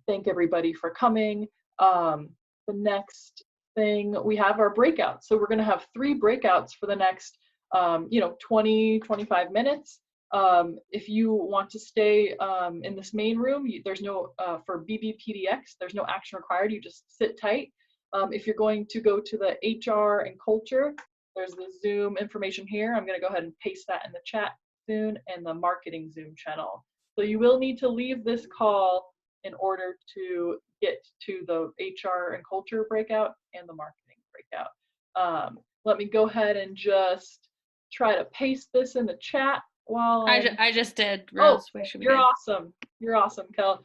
thank everybody for coming. The next thing, we have our breakouts. So we're going to have 3 breakouts for the next, 20, 25 minutes. If you want to stay in this main room, there's no, for BBPDX, there's no action required. You just sit tight. If you're going to go to the HR and culture, there's the Zoom information here. I'm going to go ahead and paste that in the chat soon, and the marketing Zoom channel. So you will need to leave this call in order to get to the HR and culture breakout and the marketing breakout. Let me go ahead and just try to paste this in the chat while I just did, Rose. Oh, you're awesome. You're awesome, Kel.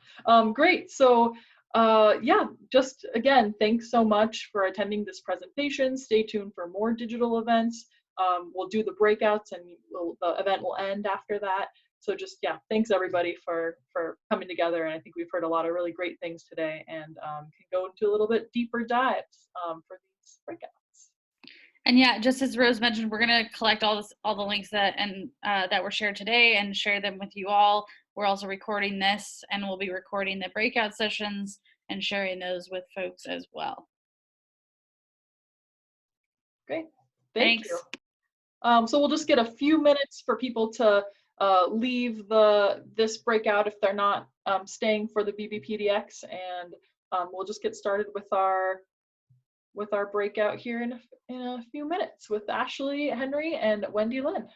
Great. So yeah, just again, thanks so much for attending this presentation. Stay tuned for more digital events. We'll do the breakouts and the event will end after that. So just, yeah, thanks everybody for coming together. And I think we've heard a lot of really great things today, and can go into a little bit deeper dives for these breakouts. And yeah, just as Rose mentioned, we're going to collect all the links that were shared today and share them with you all. We're also recording this, and we'll be recording the breakout sessions and sharing those with folks as well. Great, thank you. So we'll just get a few minutes for people to leave this breakout if they're not staying for the BBPDX, and we'll just get started with our breakout here in a few minutes with Ashley Henry and Wendy Lynn.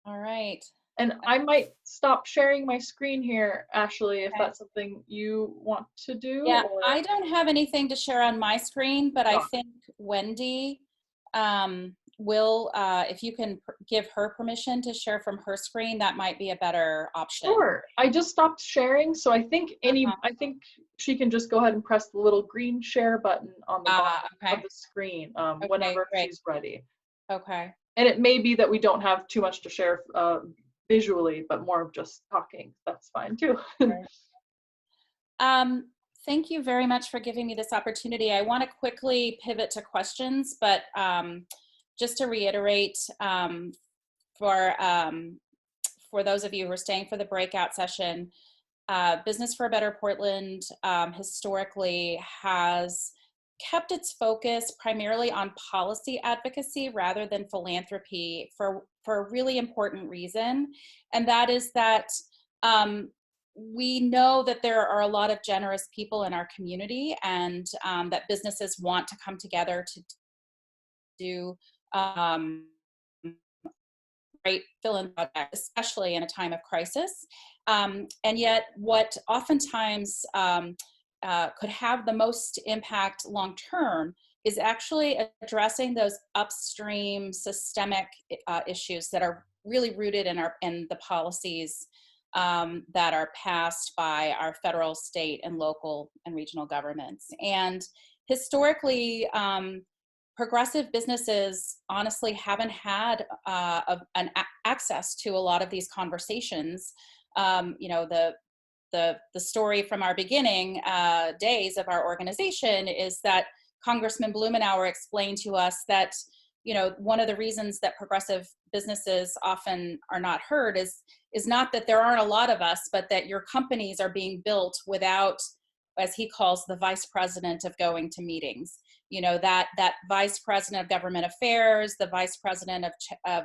All right. And I might stop sharing my screen here, Ashley, if that's something you want to do. Yeah, I don't have anything to share on my screen, but I think Wendy will, if you can give her permission to share from her screen, that might be a better option. Sure. I just stopped sharing, so I think I think she can just go ahead and press the little green share button on the bottom of the screen whenever she's ready. Okay. And it may be that we don't have too much to share visually, but more of just talking. That's fine too. Thank you very much for giving me this opportunity. I want to quickly pivot to questions, but just to reiterate, for those of you who are staying for the breakout session, Business for a Better Portland historically has kept its focus primarily on policy advocacy rather than philanthropy for a really important reason, and that is that we know that there are a lot of generous people in our community, and that businesses want to come together to do great philanthropy, especially in a time of crisis. And yet what oftentimes could have the most impact long-term is actually addressing those upstream systemic issues that are really rooted in the policies that are passed by our federal, state, and local and regional governments. And historically, progressive businesses honestly haven't had an access to a lot of these conversations. The story from our beginning days of our organization is that Congressman Blumenauer explained to us that one of the reasons that progressive businesses often are not heard is not that there aren't a lot of us, but that your companies are being built without, as he calls, the vice president of going to meetings. That vice president of government affairs, the vice president of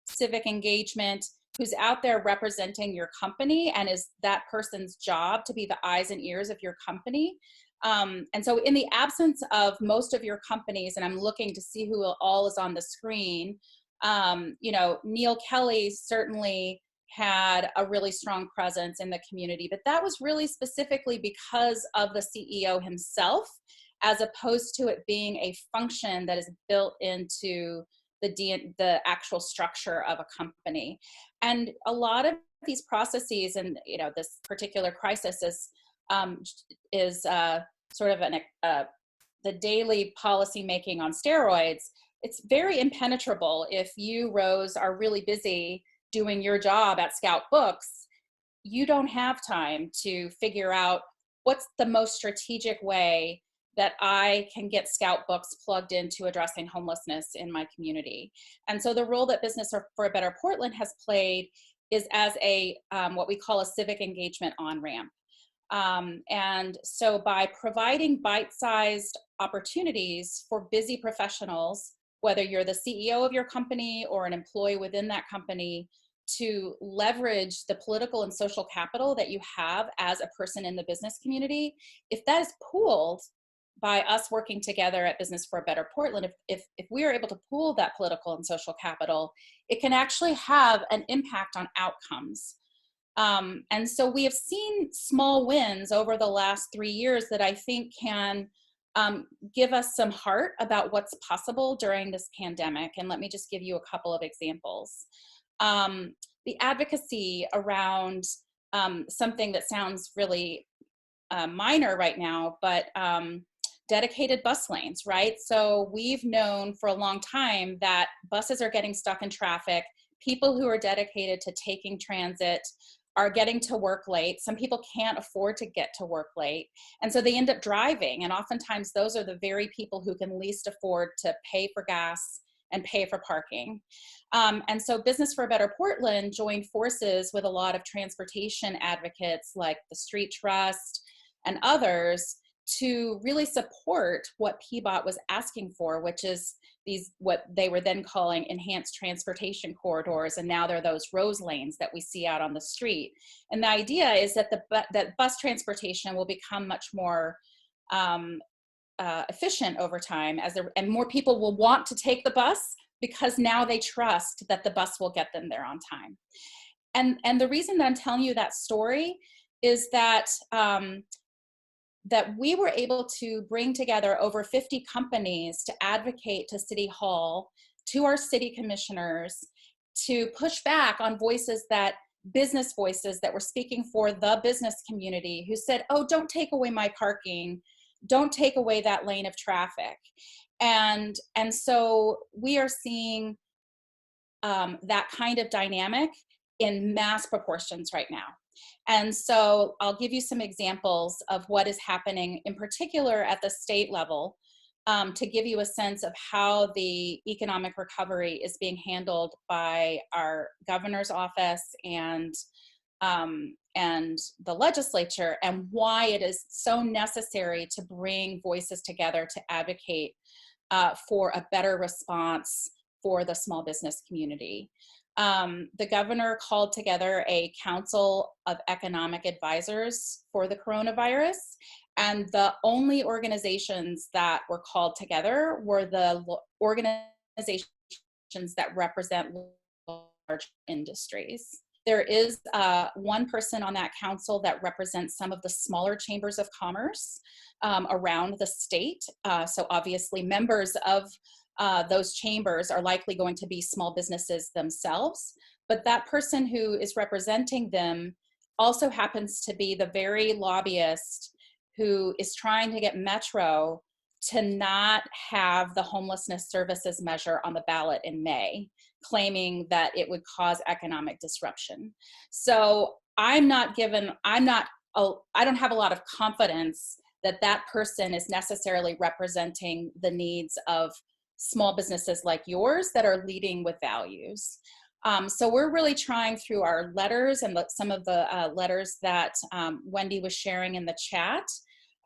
civic engagement, who's out there representing your company, and is that person's job to be the eyes and ears of your company. And so in the absence of most of your companies, and I'm looking to see who all is on the screen, you know, Neil Kelly certainly had a really strong presence in the community, but that was really specifically because of the CEO himself, as opposed to it being a function that is built into the actual structure of a company. And a lot of these processes, and you know, this particular crisis is sort of the daily policy making on steroids. It's very impenetrable. If you, Rose, are really busy doing your job at Scout Books, you don't have time to figure out what's the most strategic way that I can get Scout Books plugged into addressing homelessness in my community. And so the role that Business for a Better Portland has played is as a what we call a civic engagement on-ramp. And so by providing bite-sized opportunities for busy professionals, whether you're the CEO of your company or an employee within that company, to leverage the political and social capital that you have as a person in the business community, if that is pooled by us working together at Business for a Better Portland, if we are able to pool that political and social capital, it can actually have an impact on outcomes. And so we have seen small wins over the last 3 years that I think can give us some heart about what's possible during this pandemic. And let me just give you a couple of examples. The advocacy around something that sounds really minor right now, but dedicated bus lanes, right? So we've known for a long time that buses are getting stuck in traffic. People who are dedicated to taking transit are getting to work late. Some people can't afford to get to work late. And so they end up driving. And oftentimes those are the very people who can least afford to pay for gas and pay for parking. And so Business for a Better Portland joined forces with a lot of transportation advocates like the Street Trust and others to really support what PBOT was asking for, which is these, what they were then calling enhanced transportation corridors, and now they're those rose lanes that we see out on the street. And the idea is that that bus transportation will become much more efficient over time, and more people will want to take the bus because now they trust that the bus will get them there on time. And the reason that I'm telling you that story is that that we were able to bring together over 50 companies to advocate to City Hall, to our city commissioners, to push back on business voices that were speaking for the business community, who said, oh, don't take away my parking, don't take away that lane of traffic. And so we are seeing that kind of dynamic in mass proportions right now. And so I'll give you some examples of what is happening in particular at the state level to give you a sense of how the economic recovery is being handled by our governor's office and the legislature, and why it is so necessary to bring voices together to advocate for a better response for the small business community. The governor called together a council of economic advisors for the coronavirus, and the only organizations that were called together were the organizations that represent large industries. There is one person on that council that represents some of the smaller chambers of commerce around the state. So obviously members of those chambers are likely going to be small businesses themselves, but that person who is representing them also happens to be the very lobbyist who is trying to get Metro to not have the homelessness services measure on the ballot in May, claiming that it would cause economic disruption. So I don't have a lot of confidence that that person is necessarily representing the needs of small businesses like yours that are leading with values. So we're really trying through our letters and some of the letters that Wendy was sharing in the chat.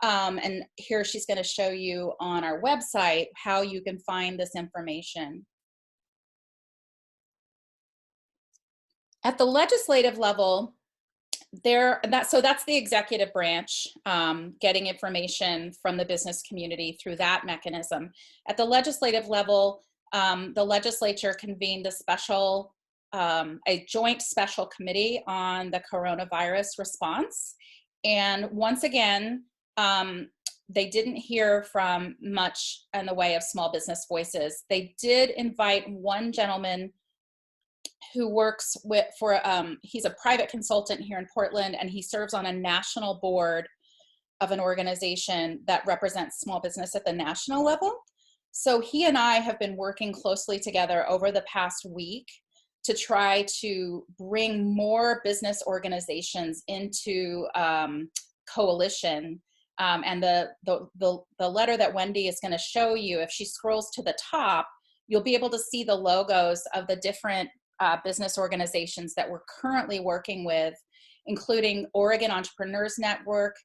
And here she's going to show you on our website how you can find this information. At the legislative level, So that's the executive branch, getting information from the business community through that mechanism. At the legislative level, the legislature convened a joint special committee on the coronavirus response. And once again, they didn't hear from much in the way of small business voices. They did invite one gentleman who works he's a private consultant here in Portland, and he serves on a national board of an organization that represents small business at the national level. So he and I have been working closely together over the past week to try to bring more business organizations into coalition. And the letter that Wendy is going to show you, if she scrolls to the top, you'll be able to see the logos of the different business organizations that we're currently working with, including Oregon Entrepreneurs Network,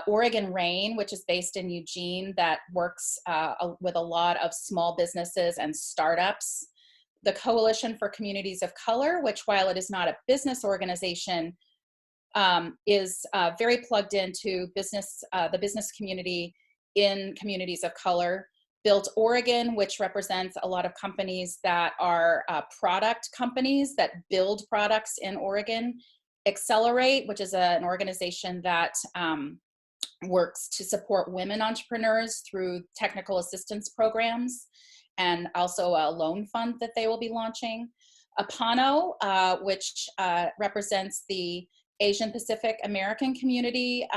Oregon Rain, which is based in Eugene, that works with a lot of small businesses and startups. The Coalition for Communities of Color, which, while it is not a business organization, is very plugged into the business community in communities of color. Built Oregon, which represents a lot of companies that are product companies that build products in Oregon. Accelerate, which is an organization that works to support women entrepreneurs through technical assistance programs, and also a loan fund that they will be launching. Apano, which represents the Asian Pacific American community,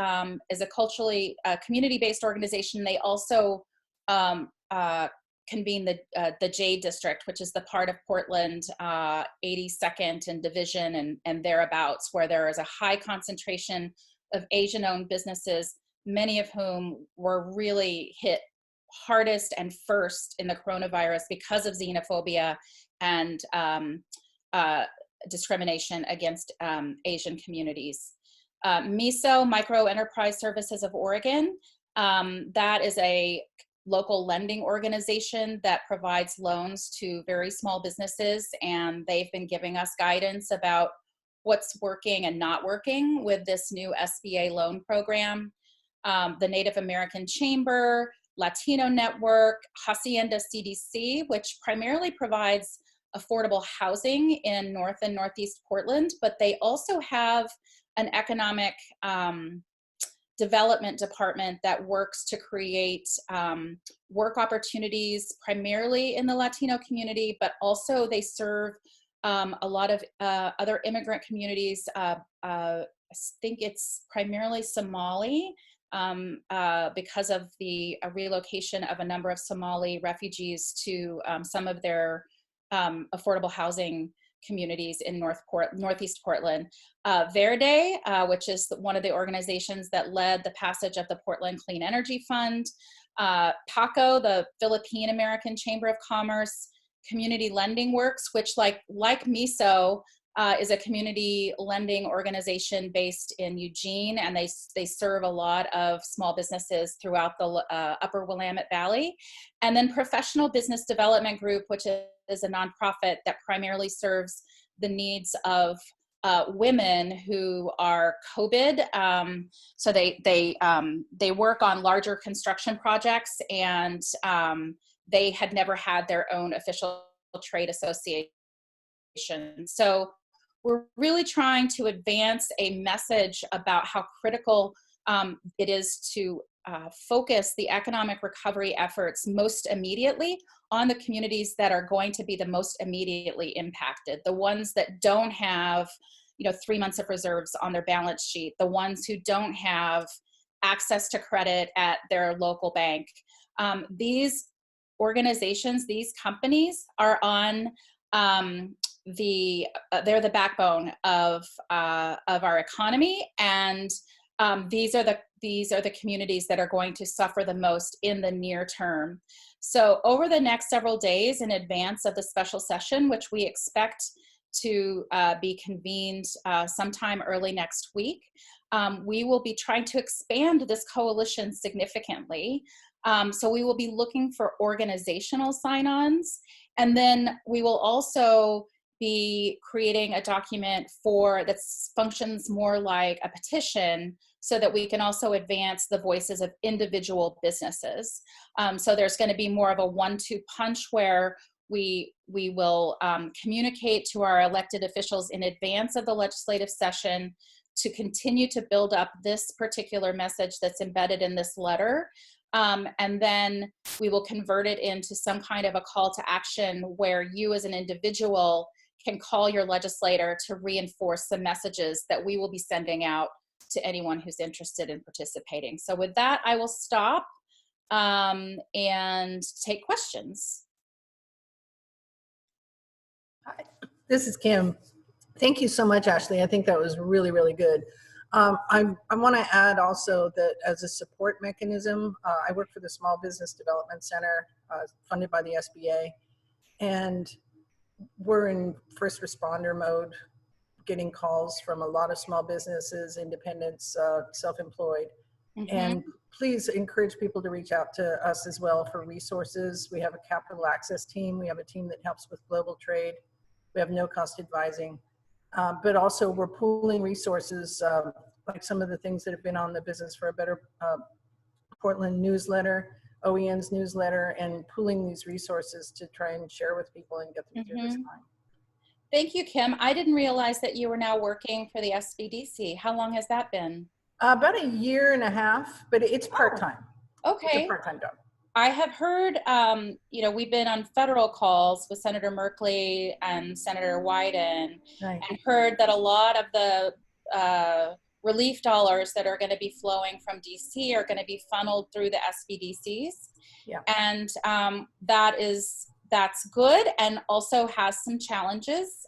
is a culturally community-based organization. They also convene the Jade District, which is the part of Portland, 82nd and Division and thereabouts, where there is a high concentration of Asian-owned businesses, many of whom were really hit hardest and first in the coronavirus because of xenophobia and discrimination against Asian communities. MISO, Micro Enterprise Services of Oregon, that is a local lending organization that provides loans to very small businesses, and they've been giving us guidance about what's working and not working with this new SBA loan program. The Native American Chamber, Latino Network, Hacienda CDC, which primarily provides affordable housing in North and Northeast Portland, but they also have an economic development department that works to create work opportunities primarily in the Latino community, but also they serve a lot of other immigrant communities. I think it's primarily Somali because of the relocation of a number of Somali refugees to some of their affordable housing communities in Northeast Portland. Verde, which is one of the organizations that led the passage of the Portland Clean Energy Fund. PACO, the Philippine American Chamber of Commerce. Community Lending Works, which like MISO, is a community lending organization based in Eugene, and they serve a lot of small businesses throughout the upper Willamette Valley. And then Professional Business Development Group, which is a nonprofit that primarily serves the needs of women who are COVID. So they work on larger construction projects, and they had never had their own official trade association. So we're really trying to advance a message about how critical it is to focus the economic recovery efforts most immediately on the communities that are going to be the most immediately impacted, the ones that don't have 3 months of reserves on their balance sheet, the ones who don't have access to credit at their local bank. These organizations, these companies are on they're the backbone of our economy, and these are the communities that are going to suffer the most in the near term. So over the next several days in advance of the special session, which we expect to be convened sometime early next week, we will be trying to expand this coalition significantly. So we will be looking for organizational sign-ons, and then we will also be creating a document that functions more like a petition, so that we can also advance the voices of individual businesses. So there's going to be more of a 1-2 punch where we will communicate to our elected officials in advance of the legislative session to continue to build up this particular message that's embedded in this letter. And then we will convert it into some kind of a call to action where you as an individual can call your legislator to reinforce the messages that we will be sending out to anyone who's interested in participating. So with that, I will stop and take questions. Hi, this is Kim. Thank you so much, Ashley. I think that was really, really good. I want to add also that as a support mechanism, I work for the Small Business Development Center, funded by the SBA, and we're in first responder mode, getting calls from a lot of small businesses, independents, self-employed. Mm-hmm. And please encourage people to reach out to us as well for resources. We have a capital access team. We have a team that helps with global trade. We have no-cost advising. But also we're pooling resources, like some of the things that have been on the Business for a Better Portland newsletter, OEN's newsletter, and pooling these resources to try and share with people and get them through this time. Thank you, Kim. I didn't realize that you were now working for the SBDC. How long has that been? About 1.5 years, but it's part-time. Okay. It's a part-time job. I have heard, you know, we've been on federal calls with Senator Merkley and Senator Wyden, Right. and heard that a lot of the relief dollars that are going to be flowing from DC are going to be funneled through the SBDCs. Yeah. And that's good, and also has some challenges,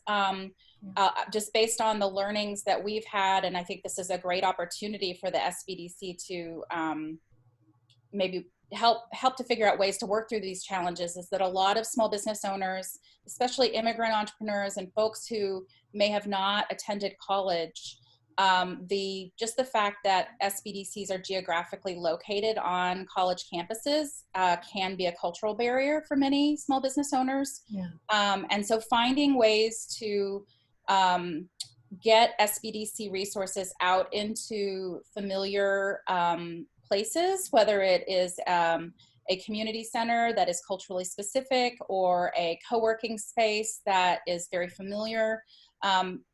just based on the learnings that we've had. And I think this is a great opportunity for the SBDC to maybe help to figure out ways to work through these challenges. Is that a lot of small business owners, especially immigrant entrepreneurs and folks who may have not attended college, just the fact that SBDCs are geographically located on college campuses can be a cultural barrier for many small business owners. Yeah. And so finding ways to get SBDC resources out into familiar places, whether it is a community center that is culturally specific or a co-working space that is very familiar. I'm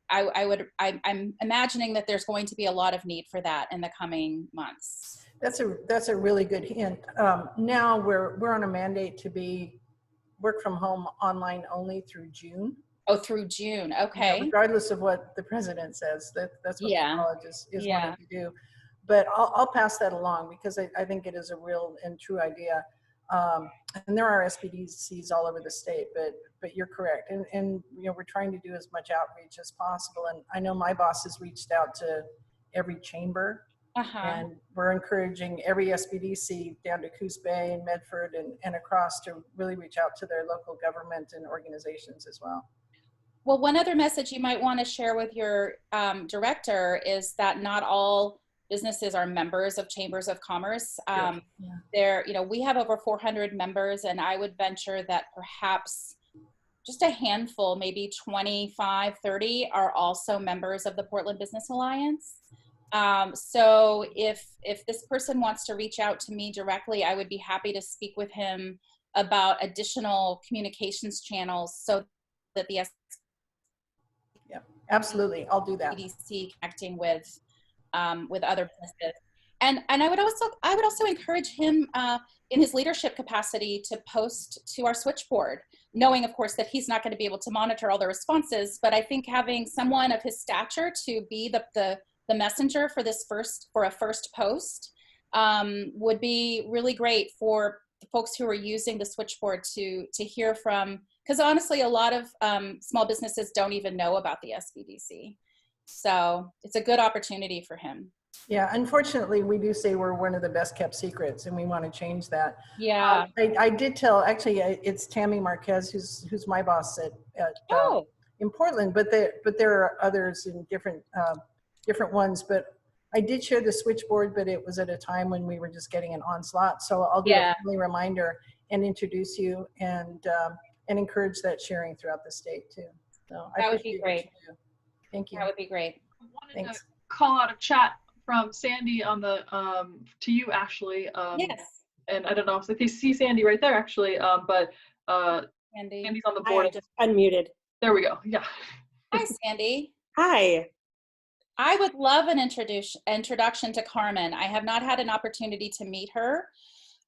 imagining that there's going to be a lot of need for that in the coming months. That's a really good hint. Now we're on a mandate to be work from home online only through June. Oh, through June. Okay. Yeah, regardless of what the president says, that's what the college is wanting to do. But I'll pass that along because I think it is a real and true idea. And there are SBDCs all over the state, but you're correct. And you know, we're trying to do as much outreach as possible. And I know my boss has reached out to every chamber, and we're encouraging every SBDC down to Coos Bay and Medford and across to really reach out to their local government and organizations as well. Well, one other message you might want to share with your director is that not all businesses are members of chambers of commerce. There, you know, we have over 400 members, and I would venture that perhaps just a handful, maybe 25, 30 are also members of the Portland Business Alliance. So if this person wants to reach out to me directly, I would be happy to speak with him about additional communications channels so that the Absolutely, I'll do that. SBDC connecting with other businesses, and I would also encourage him in his leadership capacity to post to our switchboard, knowing of course that he's not going to be able to monitor all the responses. But I think having someone of his stature to be the messenger for a first post would be really great for the folks who are using the switchboard to hear from. Because honestly, a lot of small businesses don't even know about the SBDC. So it's a good opportunity for him. Yeah, unfortunately, we do say we're one of the best kept secrets, and we want to change that. Yeah. I did tell, actually, it's Tammy Marquez, who's my boss in Portland, but there are others in different ones. But I did share the switchboard, but it was at a time when we were just getting an onslaught. So I'll do a friendly reminder and introduce you and encourage that sharing throughout the state too. So I That would be appreciate what great. you do. Thank you. That would be great. I wanted Thanks. to call out a chat from Sandy on the to you, Ashley. Yes, And I don't know if you see Sandy right there, actually, but Sandy. Sandy's on the Hi, board. I just unmuted. There we go. Yeah. Hi, Sandy. Hi. I would love an introduction to Carmen. I have not had an opportunity to meet her.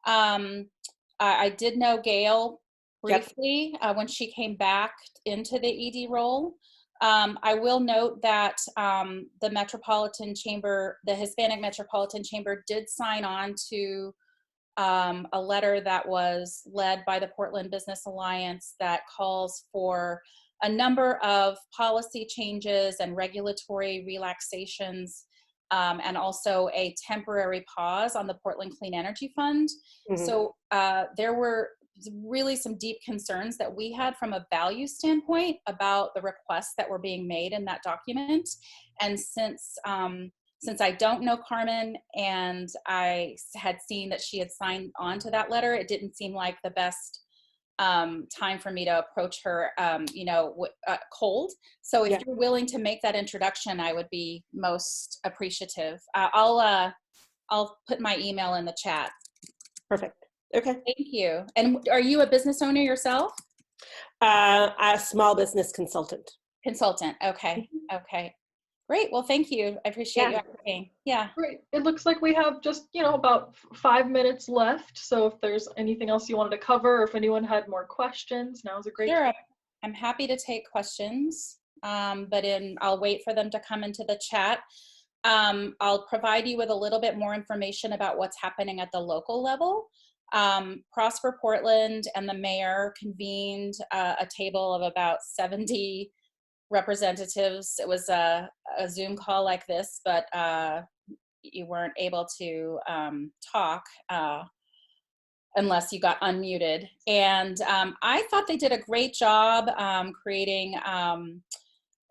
I did know Gail briefly when she came back into the ED role. I will note that the Metropolitan Chamber, the Hispanic Metropolitan Chamber, did sign on to a letter that was led by the Portland Business Alliance that calls for a number of policy changes and regulatory relaxations, and also a temporary pause on the Portland Clean Energy Fund. Mm-hmm. So there were really some deep concerns that we had from a value standpoint about the requests that were being made in that document. And since I don't know Carmen and I had seen that she had signed on to that letter, it didn't seem like the best time for me to approach her, cold. So if you're willing to make that introduction, I would be most appreciative. I'll put my email in the chat. Perfect. Okay. Thank you. And are you a business owner yourself? A small business consultant. Consultant. Okay. Okay. Great. Well, thank you. I appreciate you asking. Yeah. Great. It looks like we have just, about 5 minutes left. So if there's anything else you wanted to cover, or if anyone had more questions, now's a great time. I'm happy to take questions, but I'll wait for them to come into the chat. I'll provide you with a little bit more information about what's happening at the local level. Prosper Portland and the mayor convened a table of about 70 representatives. It was a Zoom call like this, but you weren't able to talk unless you got unmuted. And I thought they did a great job creating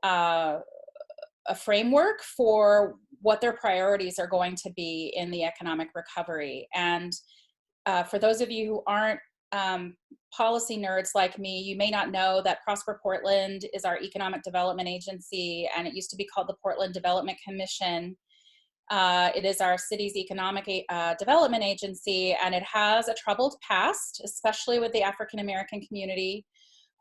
a framework for what their priorities are going to be in the economic recovery. And for those of you who aren't policy nerds like me, you may not know that Prosper Portland is our economic development agency, and it used to be called the Portland Development Commission. It is our city's economic development agency, and it has a troubled past, especially with the African American community.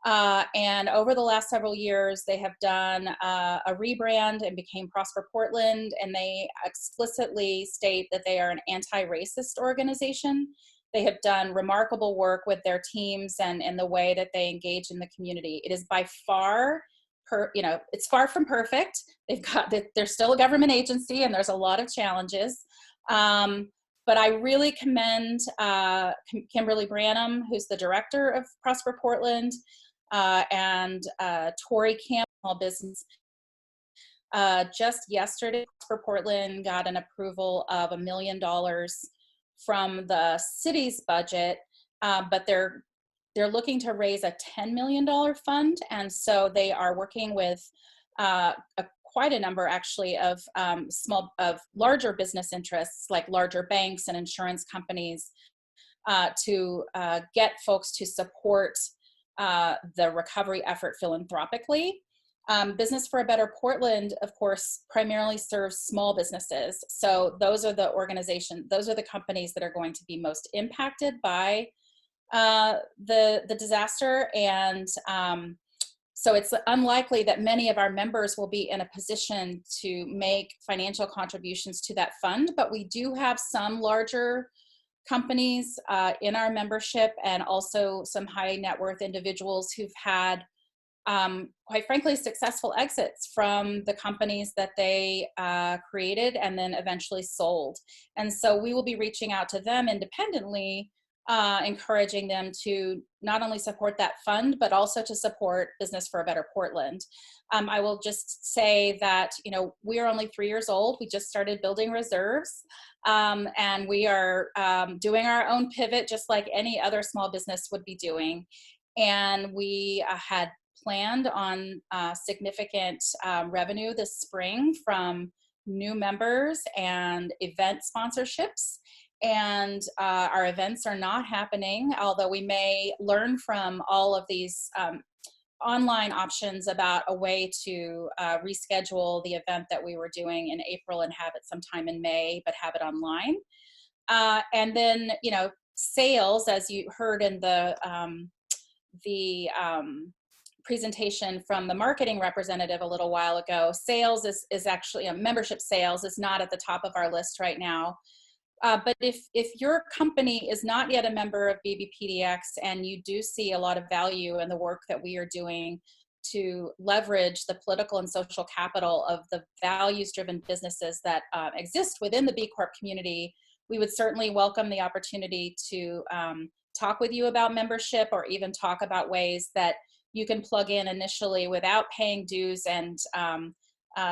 And over the last several years, they have done a rebrand and became Prosper Portland, and they explicitly state that they are an anti-racist organization. They have done remarkable work with their teams and in the way that they engage in the community. It is by far, it's far from perfect. They're still a government agency and there's a lot of challenges. But I really commend Kimberly Branham, who's the director of Prosper Portland, and Tori Campbell Business. Just yesterday, Prosper Portland got an approval of $1 million from the city's budget, but they're looking to raise a $10 million fund, and so they are working with quite a number actually of larger business interests like larger banks and insurance companies to get folks to support the recovery effort philanthropically. Business for a Better Portland, of course, primarily serves small businesses. So those are the those are the companies that are going to be most impacted by the disaster. And so it's unlikely that many of our members will be in a position to make financial contributions to that fund, but we do have some larger companies in our membership and also some high net worth individuals who've had quite frankly, successful exits from the companies that they created and then eventually sold. And so we will be reaching out to them independently, encouraging them to not only support that fund, but also to support Business for a Better Portland. I will just say that, we are only 3 years old. We just started building reserves, and we are doing our own pivot, just like any other small business would be doing. And we had planned on significant revenue this spring from new members and event sponsorships. And our events are not happening, although we may learn from all of these online options about a way to reschedule the event that we were doing in April and have it sometime in May, but have it online. And then, you know, sales, as you heard in the presentation from the marketing representative a little while ago, sales is actually, membership sales is not at the top of our list right now. But if your company is not yet a member of BBPDX and you do see a lot of value in the work that we are doing to leverage the political and social capital of the values-driven businesses that exist within the B Corp community, we would certainly welcome the opportunity to talk with you about membership, or even talk about ways that you can plug in initially without paying dues. And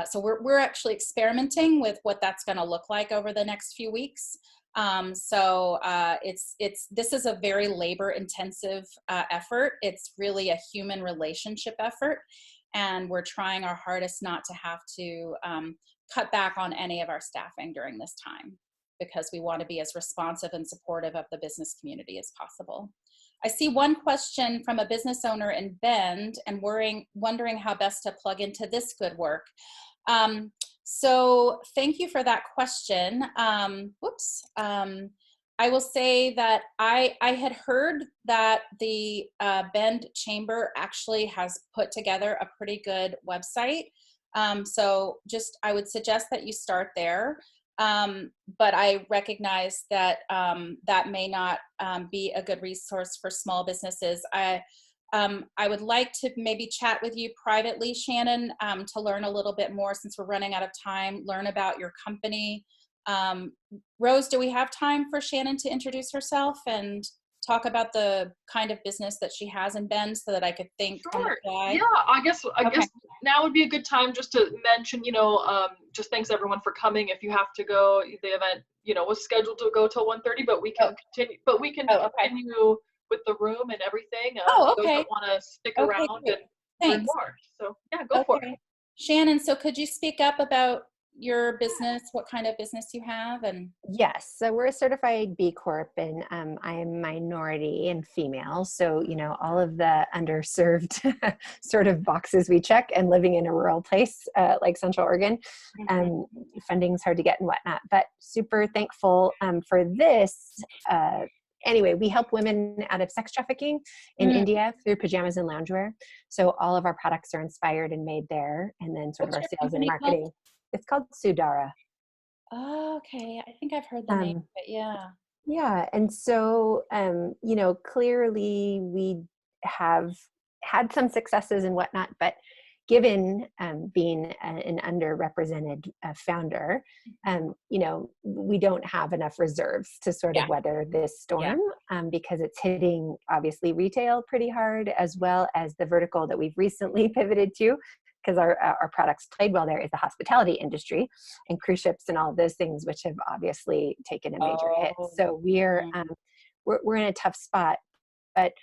so we're actually experimenting with what that's going to look like over the next few weeks. This is a very labor intensive effort. It's really a human relationship effort. And we're trying our hardest not to have to cut back on any of our staffing during this time, because we want to be as responsive and supportive of the business community as possible. I see one question from a business owner in Bend and wondering how best to plug into this good work. So thank you for that question. I will say that I had heard that the Bend Chamber actually has put together a pretty good website. So I would suggest that you start there. But I recognize that that may not be a good resource for small businesses. I would like to maybe chat with you privately, Shannon, to learn a little bit more, since we're running out of time, learn about your company. Rose, do we have time for Shannon to introduce herself and talk about the kind of business that she has in Bend, so that I could think on the fly? Yeah, I guess now would be a good time just to mention, just thanks everyone for coming. If you have to go, the event, was scheduled to go till 1:30, but we can continue. But we can continue with the room and everything. Those that want to stick around and learn more. So yeah, go for it. Shannon, so could you speak up about your business, what kind of business you have? And yes, so we're a certified B Corp, and I am minority and female, so all of the underserved sort of boxes we check, and living in a rural place like Central Oregon, funding's hard to get and whatnot, but super thankful for this. Anyway, we help women out of sex trafficking in India through pajamas and loungewear. So all of our products are inspired and made there, and then sort of our sales and marketing. Called? It's called Sudara. Oh, okay. I think I've heard the name, but yeah. Yeah. And so, clearly we have had some successes and whatnot, but given being an underrepresented founder, we don't have enough reserves to sort of weather this storm, because it's hitting obviously retail pretty hard, as well as the vertical that we've recently pivoted to, because our products played well there, is the hospitality industry and cruise ships and all of those things, which have obviously taken a major hit. So we're in a tough spot. But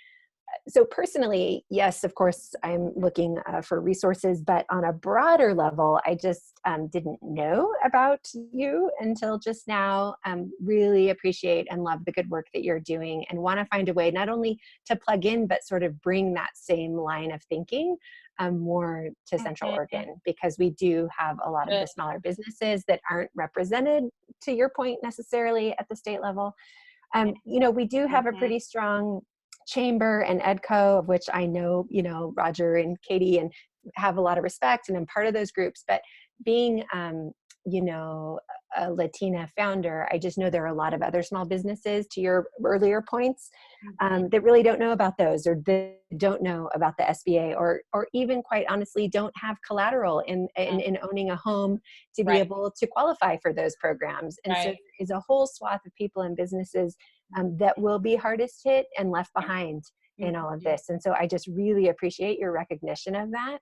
so personally, yes, of course, I'm looking for resources, but on a broader level, I just didn't know about you until just now. Really appreciate and love the good work that you're doing, and want to find a way not only to plug in, but sort of bring that same line of thinking more to Central Oregon, because we do have a lot of the smaller businesses that aren't represented, to your point, necessarily at the state level. We do have a pretty strong chamber and EDCO, of which I know, Roger and Katie, and have a lot of respect, and I'm part of those groups. But being, a Latina founder, I just know there are a lot of other small businesses, to your earlier points, that really don't know about those, or they don't know about the SBA, or even quite honestly don't have collateral in owning a home to be able to qualify for those programs. And so there's a whole swath of people and businesses that will be hardest hit and left behind in all of this. And so I just really appreciate your recognition of that.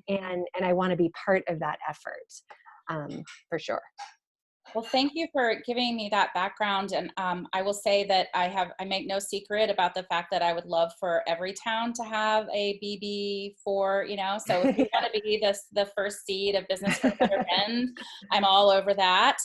And I want to be part of that effort, for sure. Well, thank you for giving me that background. And I will say that I make no secret about the fact that I would love for every town to have a BB4, you know, so if you want to be the first seed of Business for a Better Bend, I'm all over that.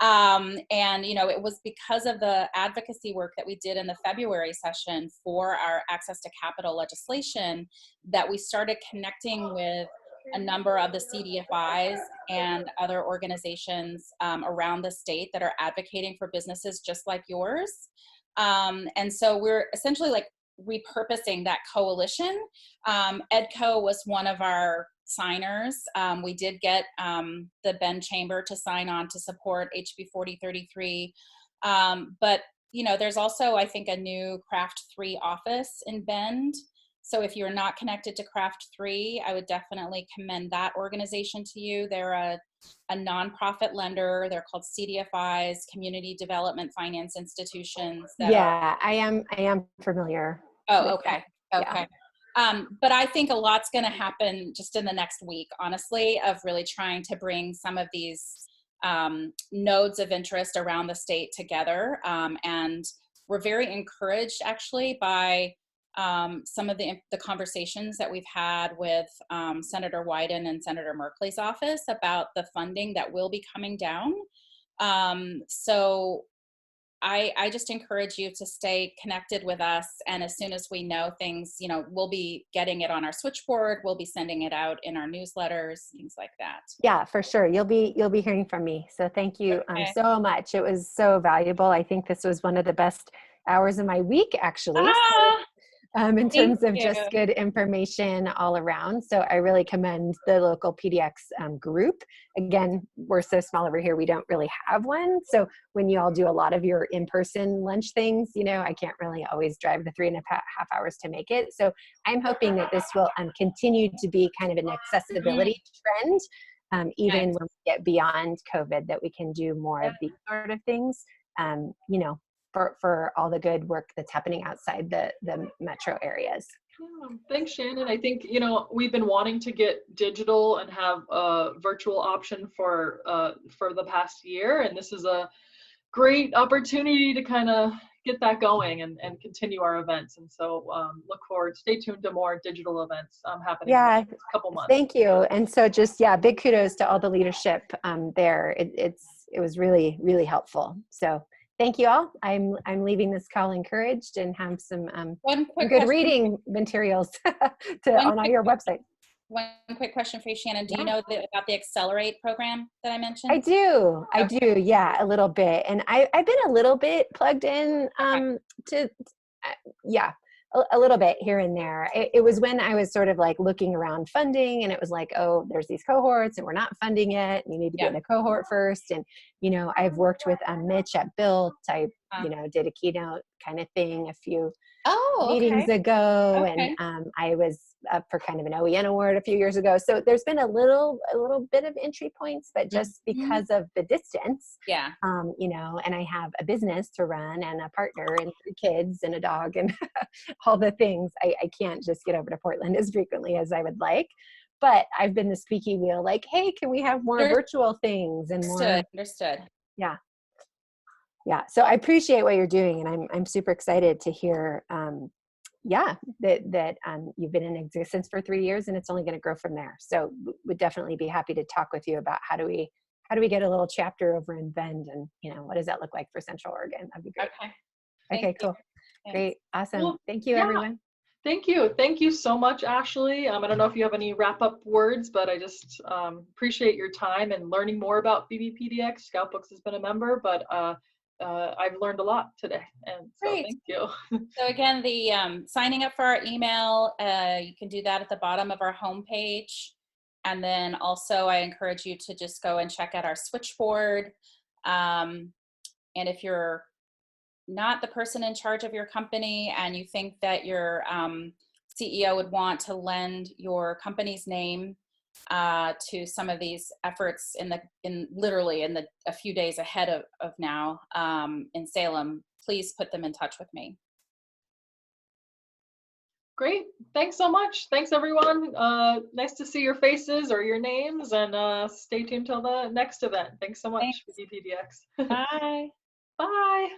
And, you know, it was because of the advocacy work that we did in the February session for our access to capital legislation that we started connecting with a number of the CDFIs and other organizations around the state that are advocating for businesses just like yours. And so we're essentially like repurposing that coalition. EDCO was one of our signers. We did get the Bend Chamber to sign on to support HB 4033. But, you know, there's also, I think, a new Craft 3 office in Bend. So if you're not connected to Craft 3, I would definitely commend that organization to you. They're a nonprofit lender. They're called CDFIs, Community Development Finance Institutions. Yeah, I am familiar. Oh, okay. That. Okay. Yeah. But I think a lot's going to happen just in the next week, honestly, of really trying to bring some of these nodes of interest around the state together. And we're very encouraged, actually, by some of the conversations that we've had with Senator Wyden and Senator Merkley's office about the funding that will be coming down. So I just encourage you to stay connected with us, and as soon as we know things, you know, we'll be getting it on our switchboard, we'll be sending it out in our newsletters, things like that. Yeah, for sure. You'll be hearing from me. So thank you so much. It was so valuable. I think this was one of the best hours of my week, actually. In terms of just good information all around. So I really commend the local PDX group. Again, we're so small over here, we don't really have one. So when you all do a lot of your in-person lunch things, you know, I can't really always drive the 3.5 hours to make it. So I'm hoping that this will continue to be kind of an accessibility trend, even when we get beyond COVID, that we can do more of these sort of things, you know, for all the good work that's happening outside the metro areas. Yeah, thanks, Shannon. I think, you know, we've been wanting to get digital and have a virtual option for the past year, and this is a great opportunity to kind of get that going and continue our events. And so look forward, stay tuned to more digital events happening in the next couple months. Thank you. And so just, big kudos to all the leadership there. It was really, really helpful. So thank you all. I'm leaving this call encouraged and have some good reading materials on your website. One quick question for you, Shannon. Do you know about the Accelerate program that I mentioned? I do. Yeah, a little bit. And I've been a little bit plugged in a little bit here and there. It was when I was sort of like looking around funding, and it was like, oh, there's these cohorts and we're not funding it. And you need to get in a cohort first. And, you know, I've worked with Mitch at Built. I, you know, did a keynote kind of thing a few meetings ago. And I was up for kind of an OEN award a few years ago. So there's been a little bit of entry points, but just because of the distance, you know, and I have a business to run and a partner and 3 kids and a dog and all the things, I can't just get over to Portland as frequently as I would like. But I've been the squeaky wheel, like, hey, can we have more virtual things and more? Understood. Yeah. Yeah. So I appreciate what you're doing, and I'm super excited to hear that you've been in existence for 3 years, and it's only going to grow from there. So would definitely be happy to talk with you about how do we get a little chapter over in Bend, and, you know, what does that look like for Central Oregon? That'd be great. Okay, cool. Great. Awesome. Well, thank you, everyone. Thank you. Thank you so much, Ashley. I don't know if you have any wrap-up words, but I just appreciate your time and learning more about BBPDX. Scout Books has been a member, but I've learned a lot today, and so thank you. So again, the signing up for our email, you can do that at the bottom of our homepage. And then also I encourage you to just go and check out our switchboard. And if you're not the person in charge of your company and you think that your CEO would want to lend your company's name to some of these efforts literally in a few days ahead of now in Salem, please put them in touch with me. Great. Thanks so much. Thanks, everyone. Nice to see your faces or your names, and stay tuned till the next event. Thanks so much, BBPDX. Bye. Bye.